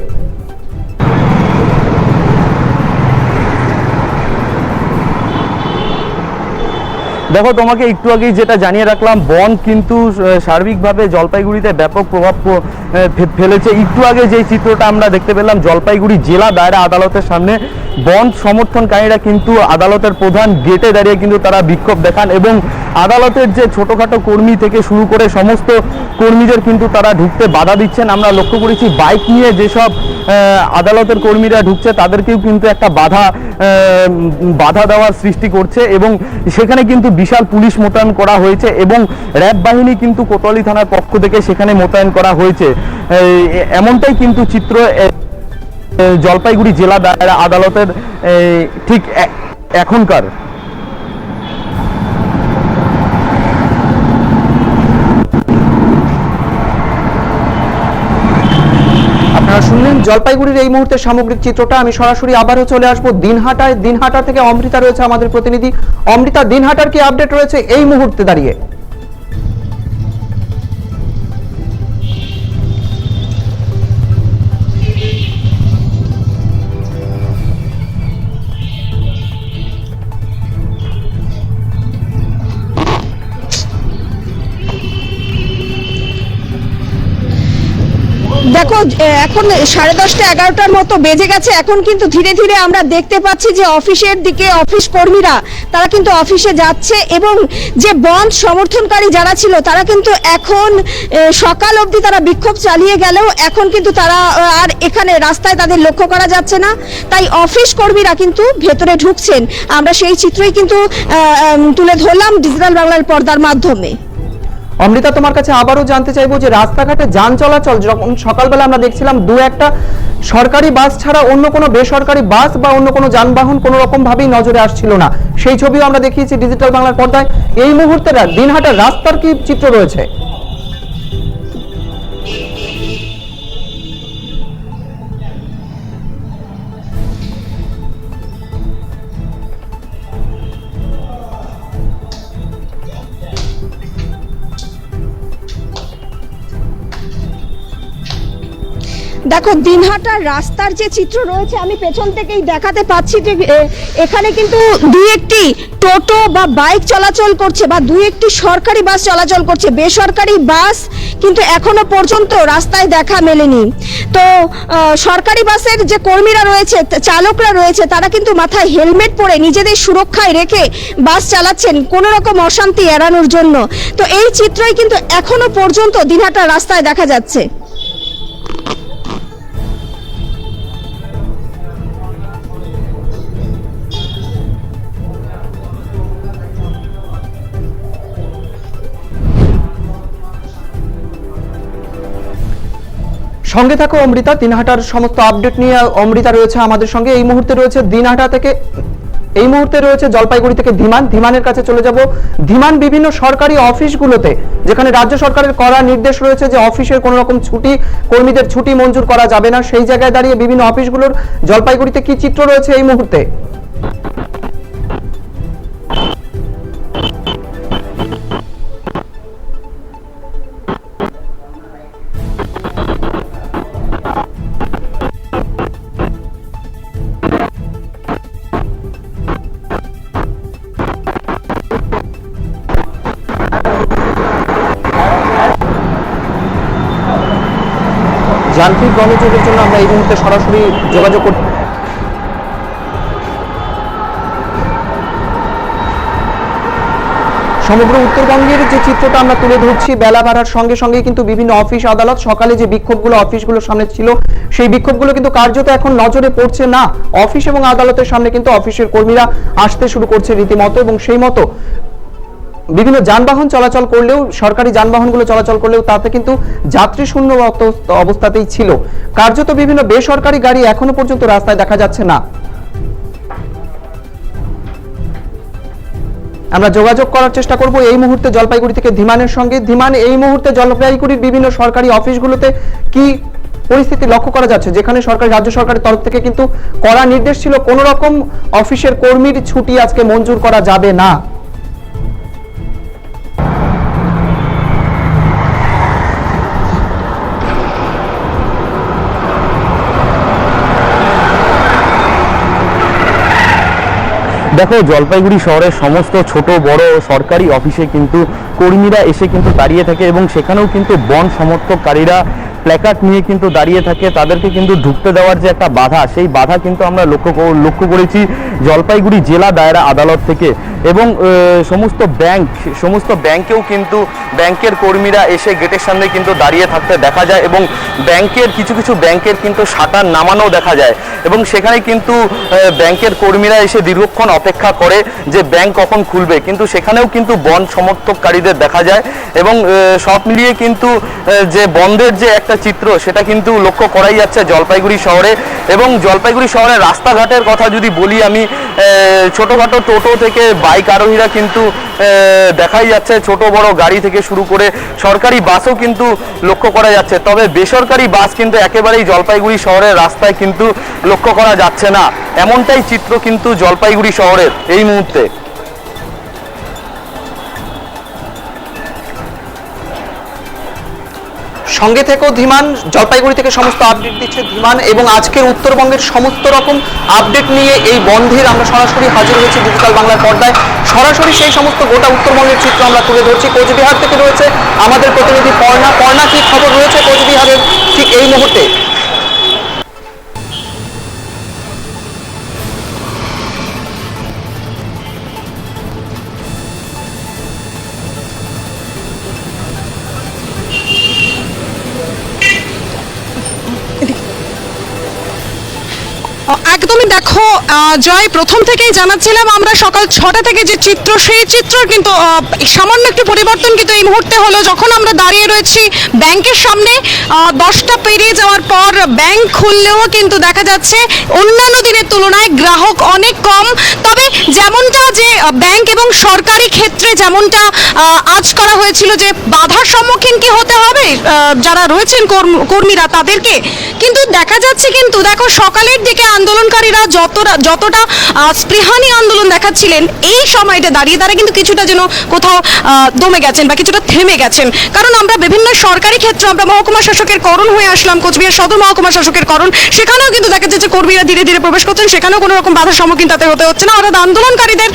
দেখো, তোমাকে একটু আগেই যেটা জানিয়ে রাখলাম, বন কিন্তু সার্বিকভাবে জলপাইগুড়িতে ব্যাপক প্রভাব ফেলেছে। একটু আগে যে চিত্রটা আমরা দেখতে পেলাম জলপাইগুড়ি জেলা দায়রা আদালতের সামনে, বন সমর্থনকারীরা কিন্তু আদালতের প্রধান গেটে দাঁড়িয়ে কিন্তু তারা বিক্ষোভ দেখান এবং আদালতের যে ছোটোখাটো কর্মী থেকে শুরু করে সমস্ত কর্মীদের কিন্তু তারা ঢুকতে বাধা দিচ্ছেন। আমরা লক্ষ্য করেছি বাইক নিয়ে যেসব আদালতের কর্মীরা ঢুকছে তাদেরকেও কিন্তু একটা বাধা দেওয়ার সৃষ্টি করছে এবং সেখানে কিন্তু বিশাল পুলিশ মোতায়েন করা হয়েছে এবং র্যাব বাহিনী কিন্তু কোতোয়ালি থানার পক্ষ থেকে সেখানে মোতায়েন করা হয়েছে। এমনটাই কিন্তু চিত্র জলপাইগুড়ি জেলা দায়রা আদালতের ঠিক এখনকার। আপনারা শুনলেন জলপাইগুড়ির এই মুহূর্তে সামগ্রিক চিত্রটা। আমি সরাসরি আবারও চলে আসবো দিনহাটায়। দিনহাটা থেকে অমৃতা রয়েছে আমাদের প্রতিনিধি। অমৃতা, দিনহাটার কি আপডেট রয়েছে এই মুহূর্তে দাঁড়িয়ে? দেখো এখন 10:30 11টার মতো বেজে গেছে। এখন কিন্তু ধীরে ধীরে আমরা দেখতে পাচ্ছি যে অফিসের দিকে অফিস কর্মীরা তারা কিন্তু অফিসে যাচ্ছে এবং যে বন্ধ সমর্থনকারী যারা ছিল তারা কিন্তু এখন সকাল অবধি তারা বিক্ষোভ চালিয়ে গেলেও এখন কিন্তু তারা আর এখানে রাস্তায় তাদের লক্ষ্য করা যাচ্ছে না, তাই অফিস কর্মীরা কিন্তু ভেতরে ঢুকছেন। আমরা সেই চিত্রই কিন্তু তুলে ধরলাম ডিজিটাল বাংলার পর্দার মাধ্যমে। অমৃতা, তোমার কাছে আবারও জানতে চাইবো যে রাস্তাঘাটে যান চলাচল যখন সকালবেলা আমরা দেখছিলাম দু একটা সরকারি বাস ছাড়া অন্য কোনো বেসরকারি বাস বা অন্য কোনো যানবাহন কোনো রকম ভাবেই নজরে আসছিল না, সেই ছবিও আমরা দেখিয়েছি ডিজিটাল বাংলার পর্দায়। এই মুহূর্তে দিনহাটার রাস্তার কি চিত্র রয়েছে? দেখো দিনহাটার রাস্তার যে চিত্র রয়েছে আমি পেছন থেকেই দেখাতে পাচ্ছি যে এখানে কিন্তু দুই একটি টোটো বা বাইক চলাচল করছে বা দুই একটি সরকারি বাস চলাচল করছে, বেসরকারি বাস কিন্তু এখনো পর্যন্ত রাস্তায় দেখা মেলেনি। তো সরকারি বাসের যে কর্মীরা রয়েছে, চালকরা রয়েছে, তারা কিন্তু মাথায় হেলমেট পরে নিজেদের সুরক্ষায় রেখে বাস চালাচ্ছেন কোনো রকম অশান্তি এড়ানোর জন্য। তো এই চিত্রই কিন্তু এখনো পর্যন্ত দিনহাটার রাস্তায় দেখা যাচ্ছে। সঙ্গে থাকো অমৃতা, দিনহাটার সমস্ত আপডেট নিয়ে অমৃতা রয়েছে আমাদের সঙ্গে। এই মুহূর্তে রয়েছে দিনহাটা থেকে, এই মুহূর্তে রয়েছে জলপাইগুড়ি থেকে ধীমানের কাছে চলে যাব। ধীমান, বিভিন্ন সরকারি অফিসগুলোতে যেখানে রাজ্য সরকারের কড়া নির্দেশ রয়েছে যে অফিসের কোনো রকম ছুটি, কর্মীদের ছুটি মঞ্জুর করা যাবে না, সেই জায়গায় দাঁড়িয়ে বিভিন্ন অফিসগুলোর জলপাইগুড়িতে কি চিত্র রয়েছে এই মুহূর্তে? যান্ত্রিক গণযোগের জন্য আমরা এই মুহূর্তে সরাসরি যোগাযোগ করতে সমগ্র উত্তরবঙ্গের যে চিত্রটা আমরা তুলে ধরছি, বেলা বাড়ার সঙ্গে সঙ্গে কিন্তু বিভিন্ন অফিস আদালত সকালে যে বিক্ষোভগুলো অফিসগুলোর সামনে ছিল সেই বিক্ষোভগুলো কিন্তু কার্যত এখন নজরে পড়ছে না। অফিস এবং আদালতের সামনে কিন্তু অফিসের কর্মীরা আসতে শুরু করছে রীতিমতো এবং সেই মতো বিভিন্ন যানবাহন চলাচল করলেও, সরকারি যানবাহনগুলো চলাচল করলেও তাতে কিন্তু যাত্রী শূন্য অবস্থাতেই ছিল। কার্যত বিভিন্ন বেসরকারি গাড়ি এখনো পর্যন্ত রাস্তায় দেখা যাচ্ছে না। আমরা যোগাযোগ করার চেষ্টা করব এই মুহূর্তে জলপাইগুড়ি থেকে ধীমানের সঙ্গে। ধীমান, এই মুহূর্তে জলপাইগুড়ির বিভিন্ন সরকারি অফিসগুলোতে কি পরিস্থিতি লক্ষ্য করা যাচ্ছে, যেখানে সরকারি রাজ্য সরকারের তরফ থেকে কিন্তু কড়া নির্দেশ ছিল কোনো রকম অফিসের কর্মীর ছুটি আজকে মঞ্জুর করা যাবে না? দেখো জলপাইগুড়ি শহরের সমস্ত ছোট বড় সরকারি অফিসে কিন্তু কর্মীরা এসে কিন্তু দাঁড়িয়ে থাকে এবং সেখানেও কিন্তু বন সমর্থককারীরা প্ল্যাকার্ড নিয়ে কিন্তু দাঁড়িয়ে থাকে। তাদেরকে কিন্তু ঢুকতে দেওয়ার যে একটা বাধা, সেই বাধা কিন্তু আমরা লক্ষ্য করেছি জলপাইগুড়ি জেলা দায়রা আদালত থেকে। এবং সমস্ত ব্যাংকেও কিন্তু ব্যাংকের কর্মীরা এসে গেটের সামনে কিন্তু দাঁড়িয়ে থাকতে দেখা যায় এবং কিছু ব্যাংকের কিন্তু শাটার নামানো দেখা যায় এবং সেখানে কিন্তু ব্যাংকের কর্মীরা এসে দীর্ঘক্ষণ অপেক্ষা করে যে ব্যাংক কখন খুলবে, কিন্তু সেখানেও কিন্তু বন্ধ সমর্থককারীদের দেখা যায় এবং সব মিলিয়ে কিন্তু যে বন্ধের যে একটা চিত্র সেটা কিন্তু লক্ষ্য করাই যাচ্ছে জলপাইগুড়ি শহরে। এবং জলপাইগুড়ি শহরের রাস্তাঘাটের কথা যদি বলি আমি, ছোটোখাটো টোটো থেকে বাইক আরোহীরা কিন্তু দেখাই যাচ্ছে, ছোট বড় গাড়ি থেকে শুরু করে সরকারি বাসও কিন্তু লক্ষ্য করা যাচ্ছে। তবে বেসরকারি বাস কিন্তু একেবারেই জলপাইগুড়ি শহরের রাস্তায় কিন্তু লক্ষ্য করা যাচ্ছে না, এমনটাই চিত্র কিন্তু জলপাইগুড়ি শহরের এই মুহূর্তে। সঙ্গে থেকেও ধীমান, জলপাইগুড়ি থেকে সমস্ত আপডেট দিচ্ছে ধীমান এবং আজকের উত্তরবঙ্গের সমস্ত রকম আপডেট নিয়ে এই বন্ধের আমরা সরাসরি হাজির হয়েছি ডিজিটাল বাংলার পর্দায়। সরাসরি সেই সমস্ত গোটা উত্তরবঙ্গের চিত্র আমরা তুলে ধরছি। কোচবিহার থেকে রয়েছে আমাদের প্রতিনিধি পর্ণা। কি খবর রয়েছে কোচবিহারের ঠিক এই মুহূর্তে? একদমই দেখো জয়, প্রথম থেকেই জানাচ্ছিলাম আমরা সকাল 6টা থেকে যে চিত্র, সেই চিত্রর কিন্তু সামান্য একটু পরিবর্তন কিন্তু এই মুহূর্তে হলো। যখন আমরা দাঁড়িয়ে রয়েছি ব্যাংকের সামনে, 10টা পেরিয়ে যাওয়ার পর ব্যাংক খুললেও কিন্তু দেখা যাচ্ছে অন্যান্য দিনের তুলনায় গ্রাহক অনেক কম। তবে যেমনটা যে ব্যাংক এবং সরকারি ক্ষেত্রে যেমনটা আজ করা হয়েছিল যে বাধার সম্মুখীন কি হতে হবে যারা রয়েছেন কর্মীরা তাদেরকে, কিন্তু দেখা যাচ্ছে কিন্তু দেখো সকালের দিকে আন্দোলনকারীরা যতটা স্পৃহানি আন্দোলন দেখাচ্ছিলেন, এই সময়টা দাঁড়িয়ে তারা কিন্তু কিছুটা যেন কোথাও দমে গেছেন বা কিছুটা থেমে গেছেন। কারণ আমরা বিভিন্ন সরকারি ক্ষেত্রে আমরা মহকুমা শাসকের করণ হয়ে আসলাম, কোচবিহার সদর মহকুমা শাসকের করণ, সেখানেও কিন্তু দেখা যাচ্ছে কর্মীরা ধীরে ধীরে প্রবেশ করছেন, সেখানেও কোনো রকম বাধার সম্মুখীন তাদের হতে হচ্ছে না। অর্থাৎ আন্দোলনকারীদের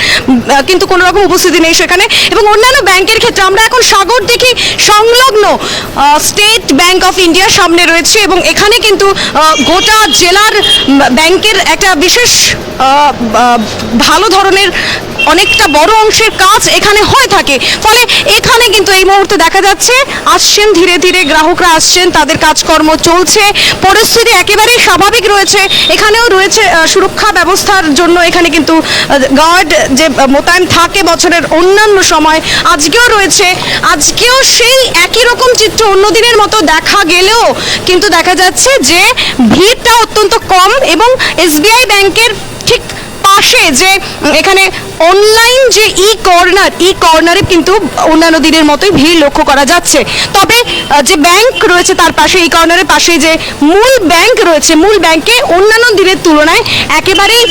কিন্তু কোনো রকম উপস্থিতি নেই সেখানে। এবং অন্যান্য ব্যাংকের ক্ষেত্রে আমরা এখন সাগর দেখি সংলগ্ন স্টেট ব্যাংক অফ ইন্ডিয়ার সামনে রয়েছে এবং এখানে কিন্তু গোটা জেলার ব্যাংকের একটা বিশেষ ভালো ধরনের অনেকটা বড় অংশের কাজ এখানে হয়ে থাকে। ফলে এখানে কিন্তু এই মুহূর্তে দেখা যাচ্ছে আসছেন ধীরে ধীরে গ্রাহকরা আসছেন, তাদের কাজকর্ম চলছে, পরিস্থিতি একেবারেই স্বাভাবিক রয়েছে। এখানেও রয়েছে সুরক্ষা ব্যবস্থার জন্য এখানে কিন্তু গার্ড যে মোতায়েন থাকে বছরের অন্যান্য সময়, আজকেও রয়েছে। আজকেও সেই একই রকম চিত্র অন্য দিনের মতো দেখা গেলেও কিন্তু দেখা যাচ্ছে যে ভিড়টা অত্যন্ত কম এবং এসবিআই ব্যাংকের ঠিক পাশে যে এখানে অনলাইন যে ই কর্নারে কিন্তু অন্যান্য দিনের মতোই ভিড় লক্ষ্য করা যাচ্ছে। তবে যে ব্যাংক রয়েছে তার পাশে, এই কর্নারের পাশে যে মূল ব্যাংক রয়েছে, মূল ব্যাংকে অন্যান্য দিনের তুলনায় একেবারেই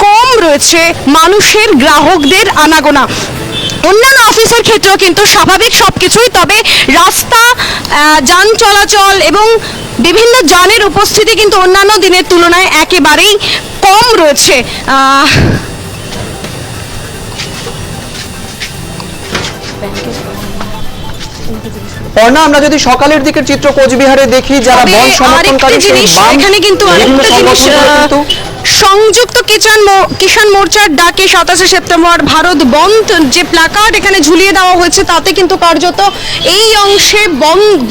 কম রয়েছে মানুষের, গ্রাহকদের আনাগোনা। অন্যান্য অফিসের ক্ষেত্রেও কিন্তু স্বাভাবিক সবকিছুই, তবে রাস্তা, যান চলাচল এবং বিভিন্ন যানের উপস্থিতি কিন্তু অন্যান্য দিনের তুলনায় একেবারেই কম রয়েছে। পর্ণা, আমরা যদি সকালের দিকের চিত্র কোচবিহারে দেখি, যারা বন্ধ সমর্থনকারী এখানে কিন্তু আরেকটা জিনিস, সংযুক্ত কিষাণ মোর্চার ডাকে 27শে সেপ্টেম্বর ভারত বন্ধ যে প্ল্যাকার্ড এখানে ঝুলিয়ে দেওয়া হয়েছে, তাতে কিন্তু কার্যত এই অংশে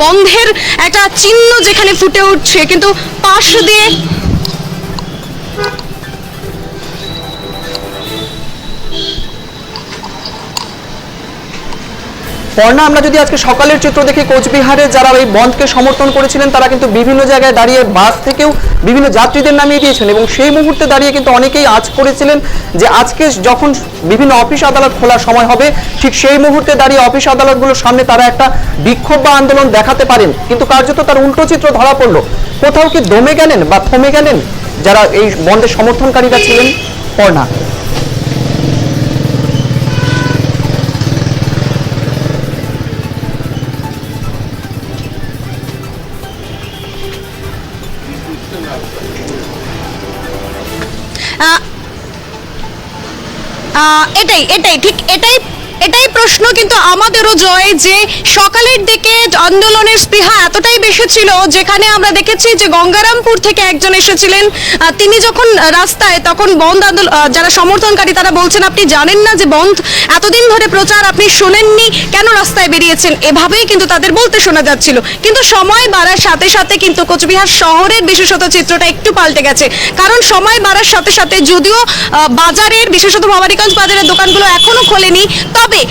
বন্ধের একটা চিহ্ন যেখানে ফুটে উঠছে, কিন্তু পাশ দিয়ে পর্ণা, আমরা যদি আজকে সকালের চিত্র দেখি কোচবিহারে যারা এই বন্ধকে সমর্থন করেছিলেন তারা কিন্তু বিভিন্ন জায়গায় দাঁড়িয়ে বাস থেকেও বিভিন্ন যাত্রীদের নামিয়ে দিয়েছেন এবং সেই মুহূর্তে দাঁড়িয়ে কিন্তু অনেকেই আজ করেছিলেন যে আজকে যখন বিভিন্ন অফিস আদালত খোলার সময় হবে ঠিক সেই মুহূর্তে দাঁড়িয়ে অফিস আদালতগুলোর সামনে তারা একটা বিক্ষোভ বা আন্দোলন দেখাতে পারেন, কিন্তু কার্যত তার উল্টো চিত্র ধরা পড়লো। কোথাও কি দমে গেলেন বা থমে গেলেন যারা এই বন্ধের সমর্থনকারীরা ছিলেন? পর্ণা, এটাই ঠিক এটাই প্রশ্ন কিন্তু আমাদেরও জয়, যে সকালের দিকে আন্দোলনের স্পৃহা এতটাই বেশি ছিল, যেখানে আমরা দেখেছি যে গঙ্গারামপুর থেকে একজন এসেছিলেন, তিনি যখন রাস্তায়, তখন বন্ধ যারা সমর্থনকারী তারা বলছেন আপনি জানেন না যে বন্ধ এতদিন ধরে প্রচার, আপনি শোনেননি, কেন রাস্তায় বেরিয়েছেন, এভাবেই কিন্তু তাদের বলতে শোনা যাচ্ছিল। কিন্তু সময় বাড়ার সাথে সাথে কিন্তু কোচবিহার শহরের বিশেষত চিত্রটা একটু পাল্টে গেছে, কারণ সময় বাড়ার সাথে সাথে যদিও বাজারের, বিশেষত ভবানীগঞ্জ বাজারের দোকানগুলো এখনো খোলেনি, তবে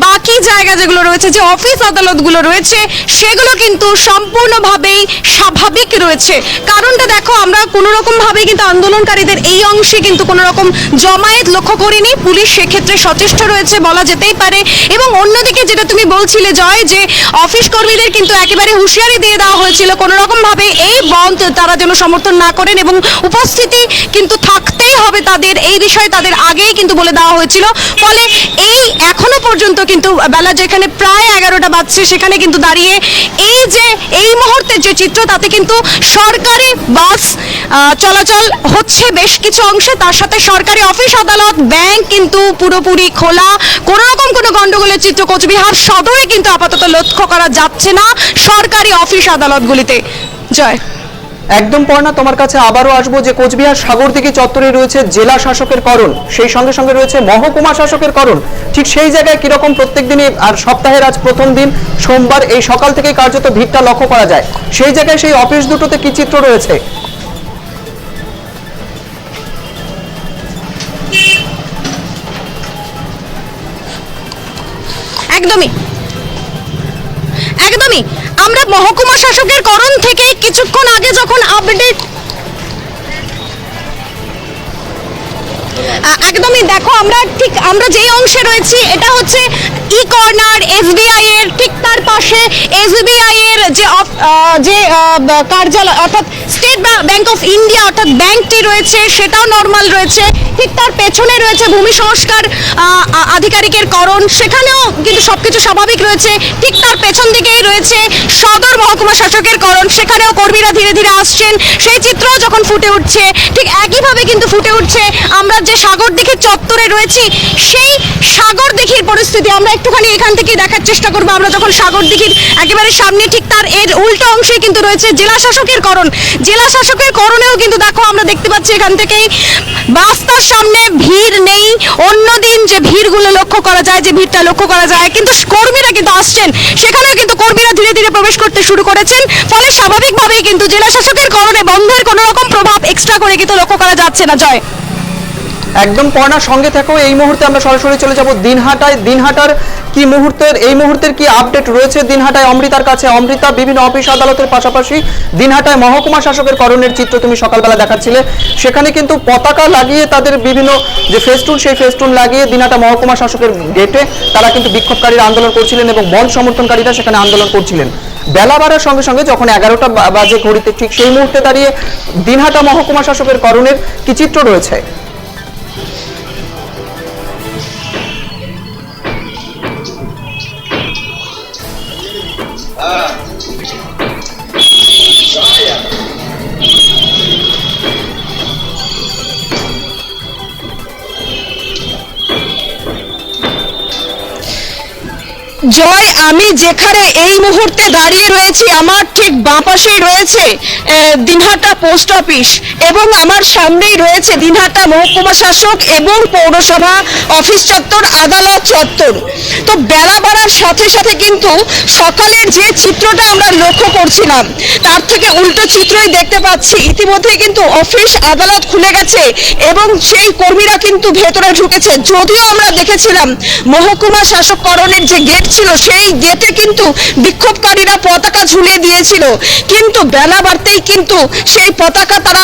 বাকি জায়গা যেগুলো রয়েছে, যে অফিস আদালতগুলো রয়েছে, সেগুলো কিন্তু সম্পূর্ণভাবেই স্বাভাবিক রয়েছে। কারণটা দেখো, আমরা কোনো রকম ভাবে কিন্তু আন্দোলনকারীদের এই অংশে কিন্তু কোনো রকম জমায়েত লক্ষ্য করিনি, পুলিশ সেক্ষেত্রে সচেষ্ট রয়েছে বলা যেতেই পারে। এবং অন্যদিকে যেটা তুমি বলছিলে জয়, যে অফিস কর্মীদের কিন্তু একেবারে হুঁশিয়ারি দিয়ে দেওয়া হয়েছিল কোনো রকম ভাবে এই বন্ধ তারা যেন সমর্থন না করেন, এবং উপস্থিতি কিন্তু থাকতেই হবে তাদের, এই বিষয়ে তাদের আগেই কিন্তু বলে দেওয়া হয়েছিল। ফলে এই এখনো পর্যন্ত কিন্তু বেলা যেখানে প্রায় 11টা বাজছে, সেখানে কিন্তু দাঁড়িয়ে এই মুহূর্তের যে চিত্র, তাতে কিন্তু সরকারি বাস চলাচল হচ্ছে বেশ কিছু অংশে, তার সাথে সরকারি অফিস আদালত, ব্যাংক কিন্তু পুরোপুরি খোলা, কোনো রকম কোনো গন্ডগোলের চিত্র কোচবিহার সদরে কিন্তু আপাতত লক্ষ্য করা যাচ্ছে না সরকারি অফিস আদালতগুলিতে। জয়। একদম পর্ণা, তোমার কাছে আবারও আসবো যে কোচবিহার সাগরদিঘি চত্বরে রয়েছে জেলা শাসকের করণ, সেই সঙ্গে সঙ্গে রয়েছে মহকুমা শাসকের করণ, ঠিক সেই জায়গায় কিরকম প্রত্যেক দিনই, আর সপ্তাহের আজ প্রথম দিন সোমবার, এই সকাল থেকে কার্যত ভিড়টা লক্ষ্য করা যায়, সেই জায়গায় সেই অফিস দুটোতে কি চিত্র রয়েছে? একদমই একদমই আমরা মহকুমা শাসকের করণ থেকে কিছুক্ষণ আগে যখন আপডেট, একদমই দেখো, আমরা যেই অংশে রয়েছি, এটা হচ্ছে ই কর্নার এসবিআই এর, ঠিক তার পাশে এসবিআই এর যে কার্যালয়, অর্থাৎ স্টেট ব্যাংক অফ ইন্ডিয়া অর্থাৎ ব্যাংকটি রয়েছে, সেটাও নর্মাল রয়েছে। ঠিক তার পেছনে রয়েছে ভূমি সংস্কার আধিকারিকের করণ, সেখানেও কিন্তু সবকিছু স্বাভাবিক রয়েছে। ঠিক তার পেছন দিকেই রয়েছে সদর মহকুমা শাসকের করণ, সেখানেও কর্মীরা ধীরে ধীরে আসছেন, সেই চিত্রও যখন ফুটে উঠছে, ঠিক একইভাবে কিন্তু ফুটে উঠছে আমরা যে সাগরদিঘির চত্বরে রয়েছি, সেই সাগরদিঘির পরিস্থিতি আমরা একটুখানি এখান থেকে দেখার চেষ্টা করবো। আমরা যখন সাগরদিঘির একেবারে সামনে, ঠিক তার এর উল্টো অংশে কিন্তু রয়েছে জেলা শাসকের করণ। জেলা শাসকের করণেও কিন্তু দেখো, আমরা দেখতে পাচ্ছি এখান থেকেই রাস্তার সামনে ভিড় নেই, অন্যদিন যে ভিড়গুলো লক্ষ্য করা যায়, যে ভিড়টা লক্ষ্য করা যায়, কিন্তু কর্মীরা কিন্তু আসছেন, সেখানেও কিন্তু কর্মীরা ধীরে ধীরে প্রবেশ করতে শুরু করেছেন। ফলে স্বাভাবিকভাবেই কিন্তু জেলা শাসকের করণে বন্ধের কোনো রকম প্রভাব এক্সট্রা করে কিন্তু লক্ষ্য করা যাচ্ছে না। জয়। একদম পর্ণার সঙ্গে থাকো, এই মুহূর্তে আমরা সরাসরি চলে যাব দিনহাটায়। দিনহাটার কি এই মুহূর্তের কি আপডেট রয়েছে দিনহাটায় অমৃতার কাছে? অমৃতা, বিভিন্ন অফিস আদালতের পাশাপাশি দিনহাটায় মহকুমা শাসকের করণের চিত্র তুমি সকালবেলা দেখাচ্ছিলে, সেখানে কিন্তু পতাকা লাগিয়ে তাদের বিভিন্ন যে ফেস্টুন, সেই ফেস্টুন লাগিয়ে দিনহাটা মহকুমা শাসকের গেটে তারা কিন্তু বিক্ষোভকারীরা আন্দোলন করছিলেন এবং বন্ধ সমর্থনকারীরা সেখানে আন্দোলন করছিলেন। বেলা বাড়ার সঙ্গে সঙ্গে যখন 11টা বাজে ঘড়িতে, ঠিক সেই মুহূর্তে দাঁড়িয়ে দিনহাটা মহকুমা শাসকের করণের কি চিত্র রয়েছে? জয়, আমি যেখানে এই মুহূর্তে দাঁড়িয়ে রয়েছি, আমার ঠিক বাঁ পাশেই রয়েছে দিনহাটা পোস্ট অফিস, এবং আমার সামনেই রয়েছে দিনহাটা মহকুমা শাসক এবং পৌরসভা অফিস চত্বর, আদালত চত্বর। তো বেলা বাড়ার সাথে সাথে কিন্তু সকালের যে চিত্রটা আমরা লক্ষ্য করছিলাম, তার থেকে উল্টো চিত্রই দেখতে পাচ্ছি। ইতিমধ্যে কিন্তু অফিস আদালত খুলে গেছে এবং সেই কর্মীরা কিন্তু ভেতরে ঢুকেছে। যদিও আমরা দেখেছিলাম মহকুমা শাসক করণের যে গেট ছিল, সেই গেটে কিন্তু বিক্ষোভকারীরা পতাকা ঝুলিয়ে দিয়েছিল, কিন্তু বেলা বাড়তেই কিন্তু সেই পতাকা তারা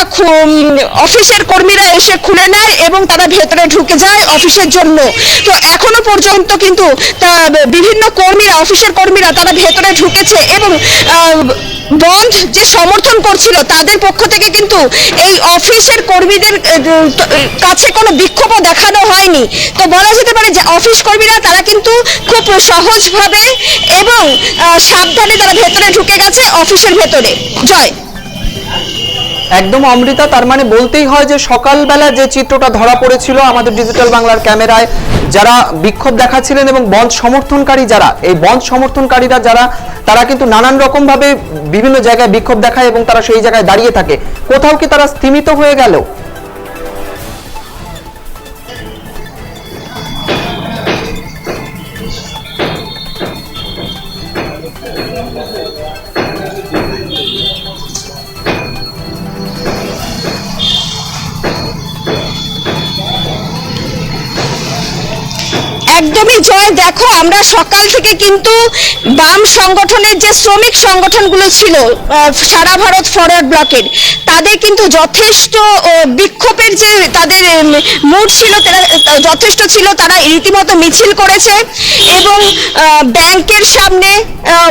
অফিসের কর্মীরা এসে খুলে নেয় এবং তারা ভেতরে ঢুকে যায় অফিসের জন্য। তো এখনো পর্যন্ত কিন্তু বিভিন্ন কর্মীরা, অফিসের কর্মীরা তারা ভেতরে ঢুকেছে এবং বন্ধ যে সমর্থন করছিল তাদের পক্ষ থেকে কিন্তু এই অফিসের কর্মীদের কাছে কোনো বিক্ষোভও দেখানো হয়নি। তো বলা যেতে পারে যে অফিস কর্মীরা তারা কিন্তু খুব সহজভাবে এবং সাবধানে তারা ভেতরে ঢুকে গেছে অফিসের ভেতরে। জয়। একদম অমৃতা, তার মানে বলতেই হয় যে সকালবেলা যে চিত্রটা ধরা পড়েছিল আমাদের ডিজিটাল বাংলার ক্যামেরায়, যারা বিক্ষোভ দেখাচ্ছিলেন এবং বন্ধ সমর্থনকারী যারা, এই বন্ধ সমর্থনকারীরা যারা, তারা কিন্তু নানান রকম ভাবে বিভিন্ন জায়গায় বিক্ষোভ দেখায় এবং তারা সেই জায়গায় দাঁড়িয়ে থাকে। কোথাও কি তারা স্তিমিত হয়ে গেল? একদমই জয়, দেখো আমরা সকাল থেকে কিন্তু বাম সংগঠনের যে শ্রমিক সংগঠনগুলো ছিল সারা ভারত ফরওয়ার্ড ব্লকের, তাদের কিন্তু যথেষ্ট বিক্ষোভের যে তাদের মুড ছিল যথেষ্ট ছিল। তারা রীতিমতো মিছিল করেছে এবং ব্যাংকের সামনে,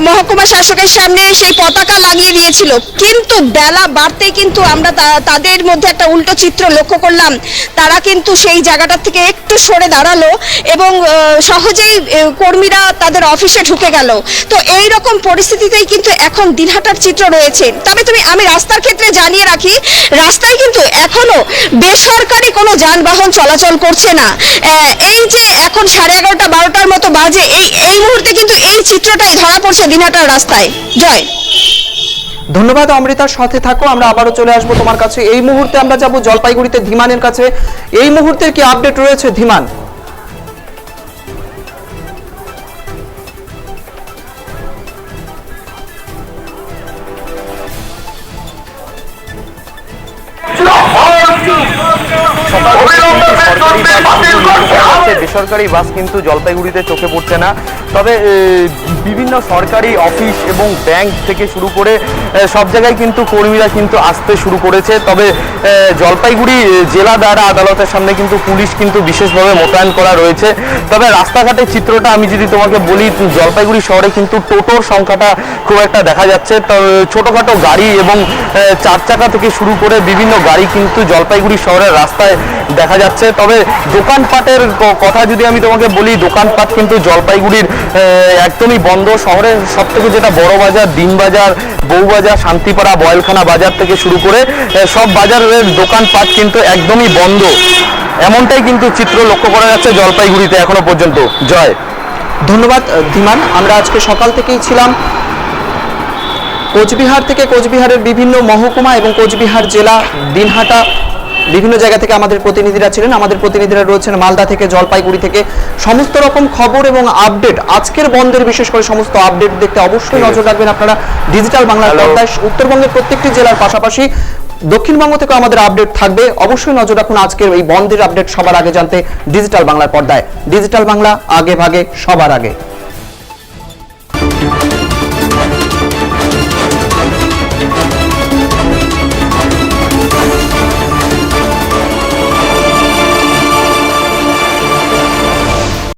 মহকুমা শাসকের সামনে সেই পতাকা লাগিয়ে দিয়েছিল। কিন্তু বেলা বাড়তেই কিন্তু আমরা তাদের মধ্যে একটা উল্টো চিত্র লক্ষ্য করলাম। তারা কিন্তু সেই জায়গাটা থেকে একটু সরে দাঁড়ালো এবং সহজেই কর্মীরা তাদের অফিসে ঢুকে গেল। তো এই রকম পরিস্থিতিতেই কিন্তু এখন দিনহাটার চিত্র রয়েছে। তবে আমি রাস্তার ক্ষেত্রে জানিয়ে রাখি, রাস্তায় কিন্তু এখনো বেসরকারি কোনো যানবাহন চলাচল করছে না। এই যে এখন 11:30 12টার মতো বাজে, এই মুহূর্তে কিন্তু এই চিত্রটাই ধরা পড়ছে দিনহাটার রাস্তায়। জয়, ধন্যবাদ অমৃতার সাথে থাকো, আমরা আবারও চলে আসবো তোমার কাছে। এই মুহূর্তে আমরা যাব জলপাইগুড়িতে ধীমানের কাছে। এই মুহূর্তের কি আপডেট রয়েছে ধীমান? বেসরকারি বাস কিন্তু জলপাইগুড়িতে চোখে পড়ছে না। তবে বিভিন্ন সরকারি অফিস এবং ব্যাংক থেকে শুরু করে সব জায়গায় কিন্তু কর্মীরা কিন্তু আসতে শুরু করেছে। তবে জলপাইগুড়ি জেলা দায়রা আদালতের সামনে কিন্তু পুলিশ কিন্তু বিশেষভাবে মোতায়েন করা রয়েছে। তবে রাস্তাঘাটের চিত্রটা আমি যদি তোমাকে বলি, জলপাইগুড়ি শহরে কিন্তু টোটোর সংখ্যাটা খুব একটা দেখা যাচ্ছে। ছোটোখাটো গাড়ি এবং 4 চাকা থেকে শুরু করে বিভিন্ন গাড়ি কিন্তু জলপাইগুড়ি শহরের রাস্তায় দেখা যাচ্ছে। তবে দোকানপাটের কথা যদি আমি তোমাকে বলি, দোকানপাট কিন্তু জলপাইগুড়ির একদমই বন্ধ। শহরের সব থেকে যেটা বড় বাজার, দিনবাজার, বউবাজার, শান্তিপাড়া, বয়েলখানা বাজার থেকে শুরু করে সব বাজারের দোকানপাট কিন্তু একদমই বন্ধ। এমনটাই কিন্তু চিত্র লক্ষ্য করা যাচ্ছে জলপাইগুড়িতে এখনো পর্যন্ত। জয়, ধন্যবাদ ধীমান। আমরা আজকে সকাল থেকেই ছিলাম কোচবিহার থেকে, কোচবিহারের বিভিন্ন মহকুমা এবং কোচবিহার জেলা, দিনহাটা, বিভিন্ন জায়গা থেকে আমাদের প্রতিনিধিরা ছিলেন। আমাদের প্রতিনিধিরা রয়েছেন মালদা থেকে, জলপাইগুড়ি থেকে। সমস্ত রকম খবর এবং আপডেট, আজকের বন্ধের বিশেষ করে সমস্ত আপডেট দেখতে অবশ্যই নজর রাখবেন আপনারা ডিজিটাল বাংলার পর্দায়। উত্তরবঙ্গের প্রত্যেকটি জেলার পাশাপাশি দক্ষিণবঙ্গ থেকে আমাদের আপডেট থাকবে। অবশ্যই নজর রাখুন আজকের এই বন্ধের আপডেট সবার আগে জানতে ডিজিটাল বাংলার পর্দায়। ডিজিটাল বাংলা, আগে ভাগে সবার আগে।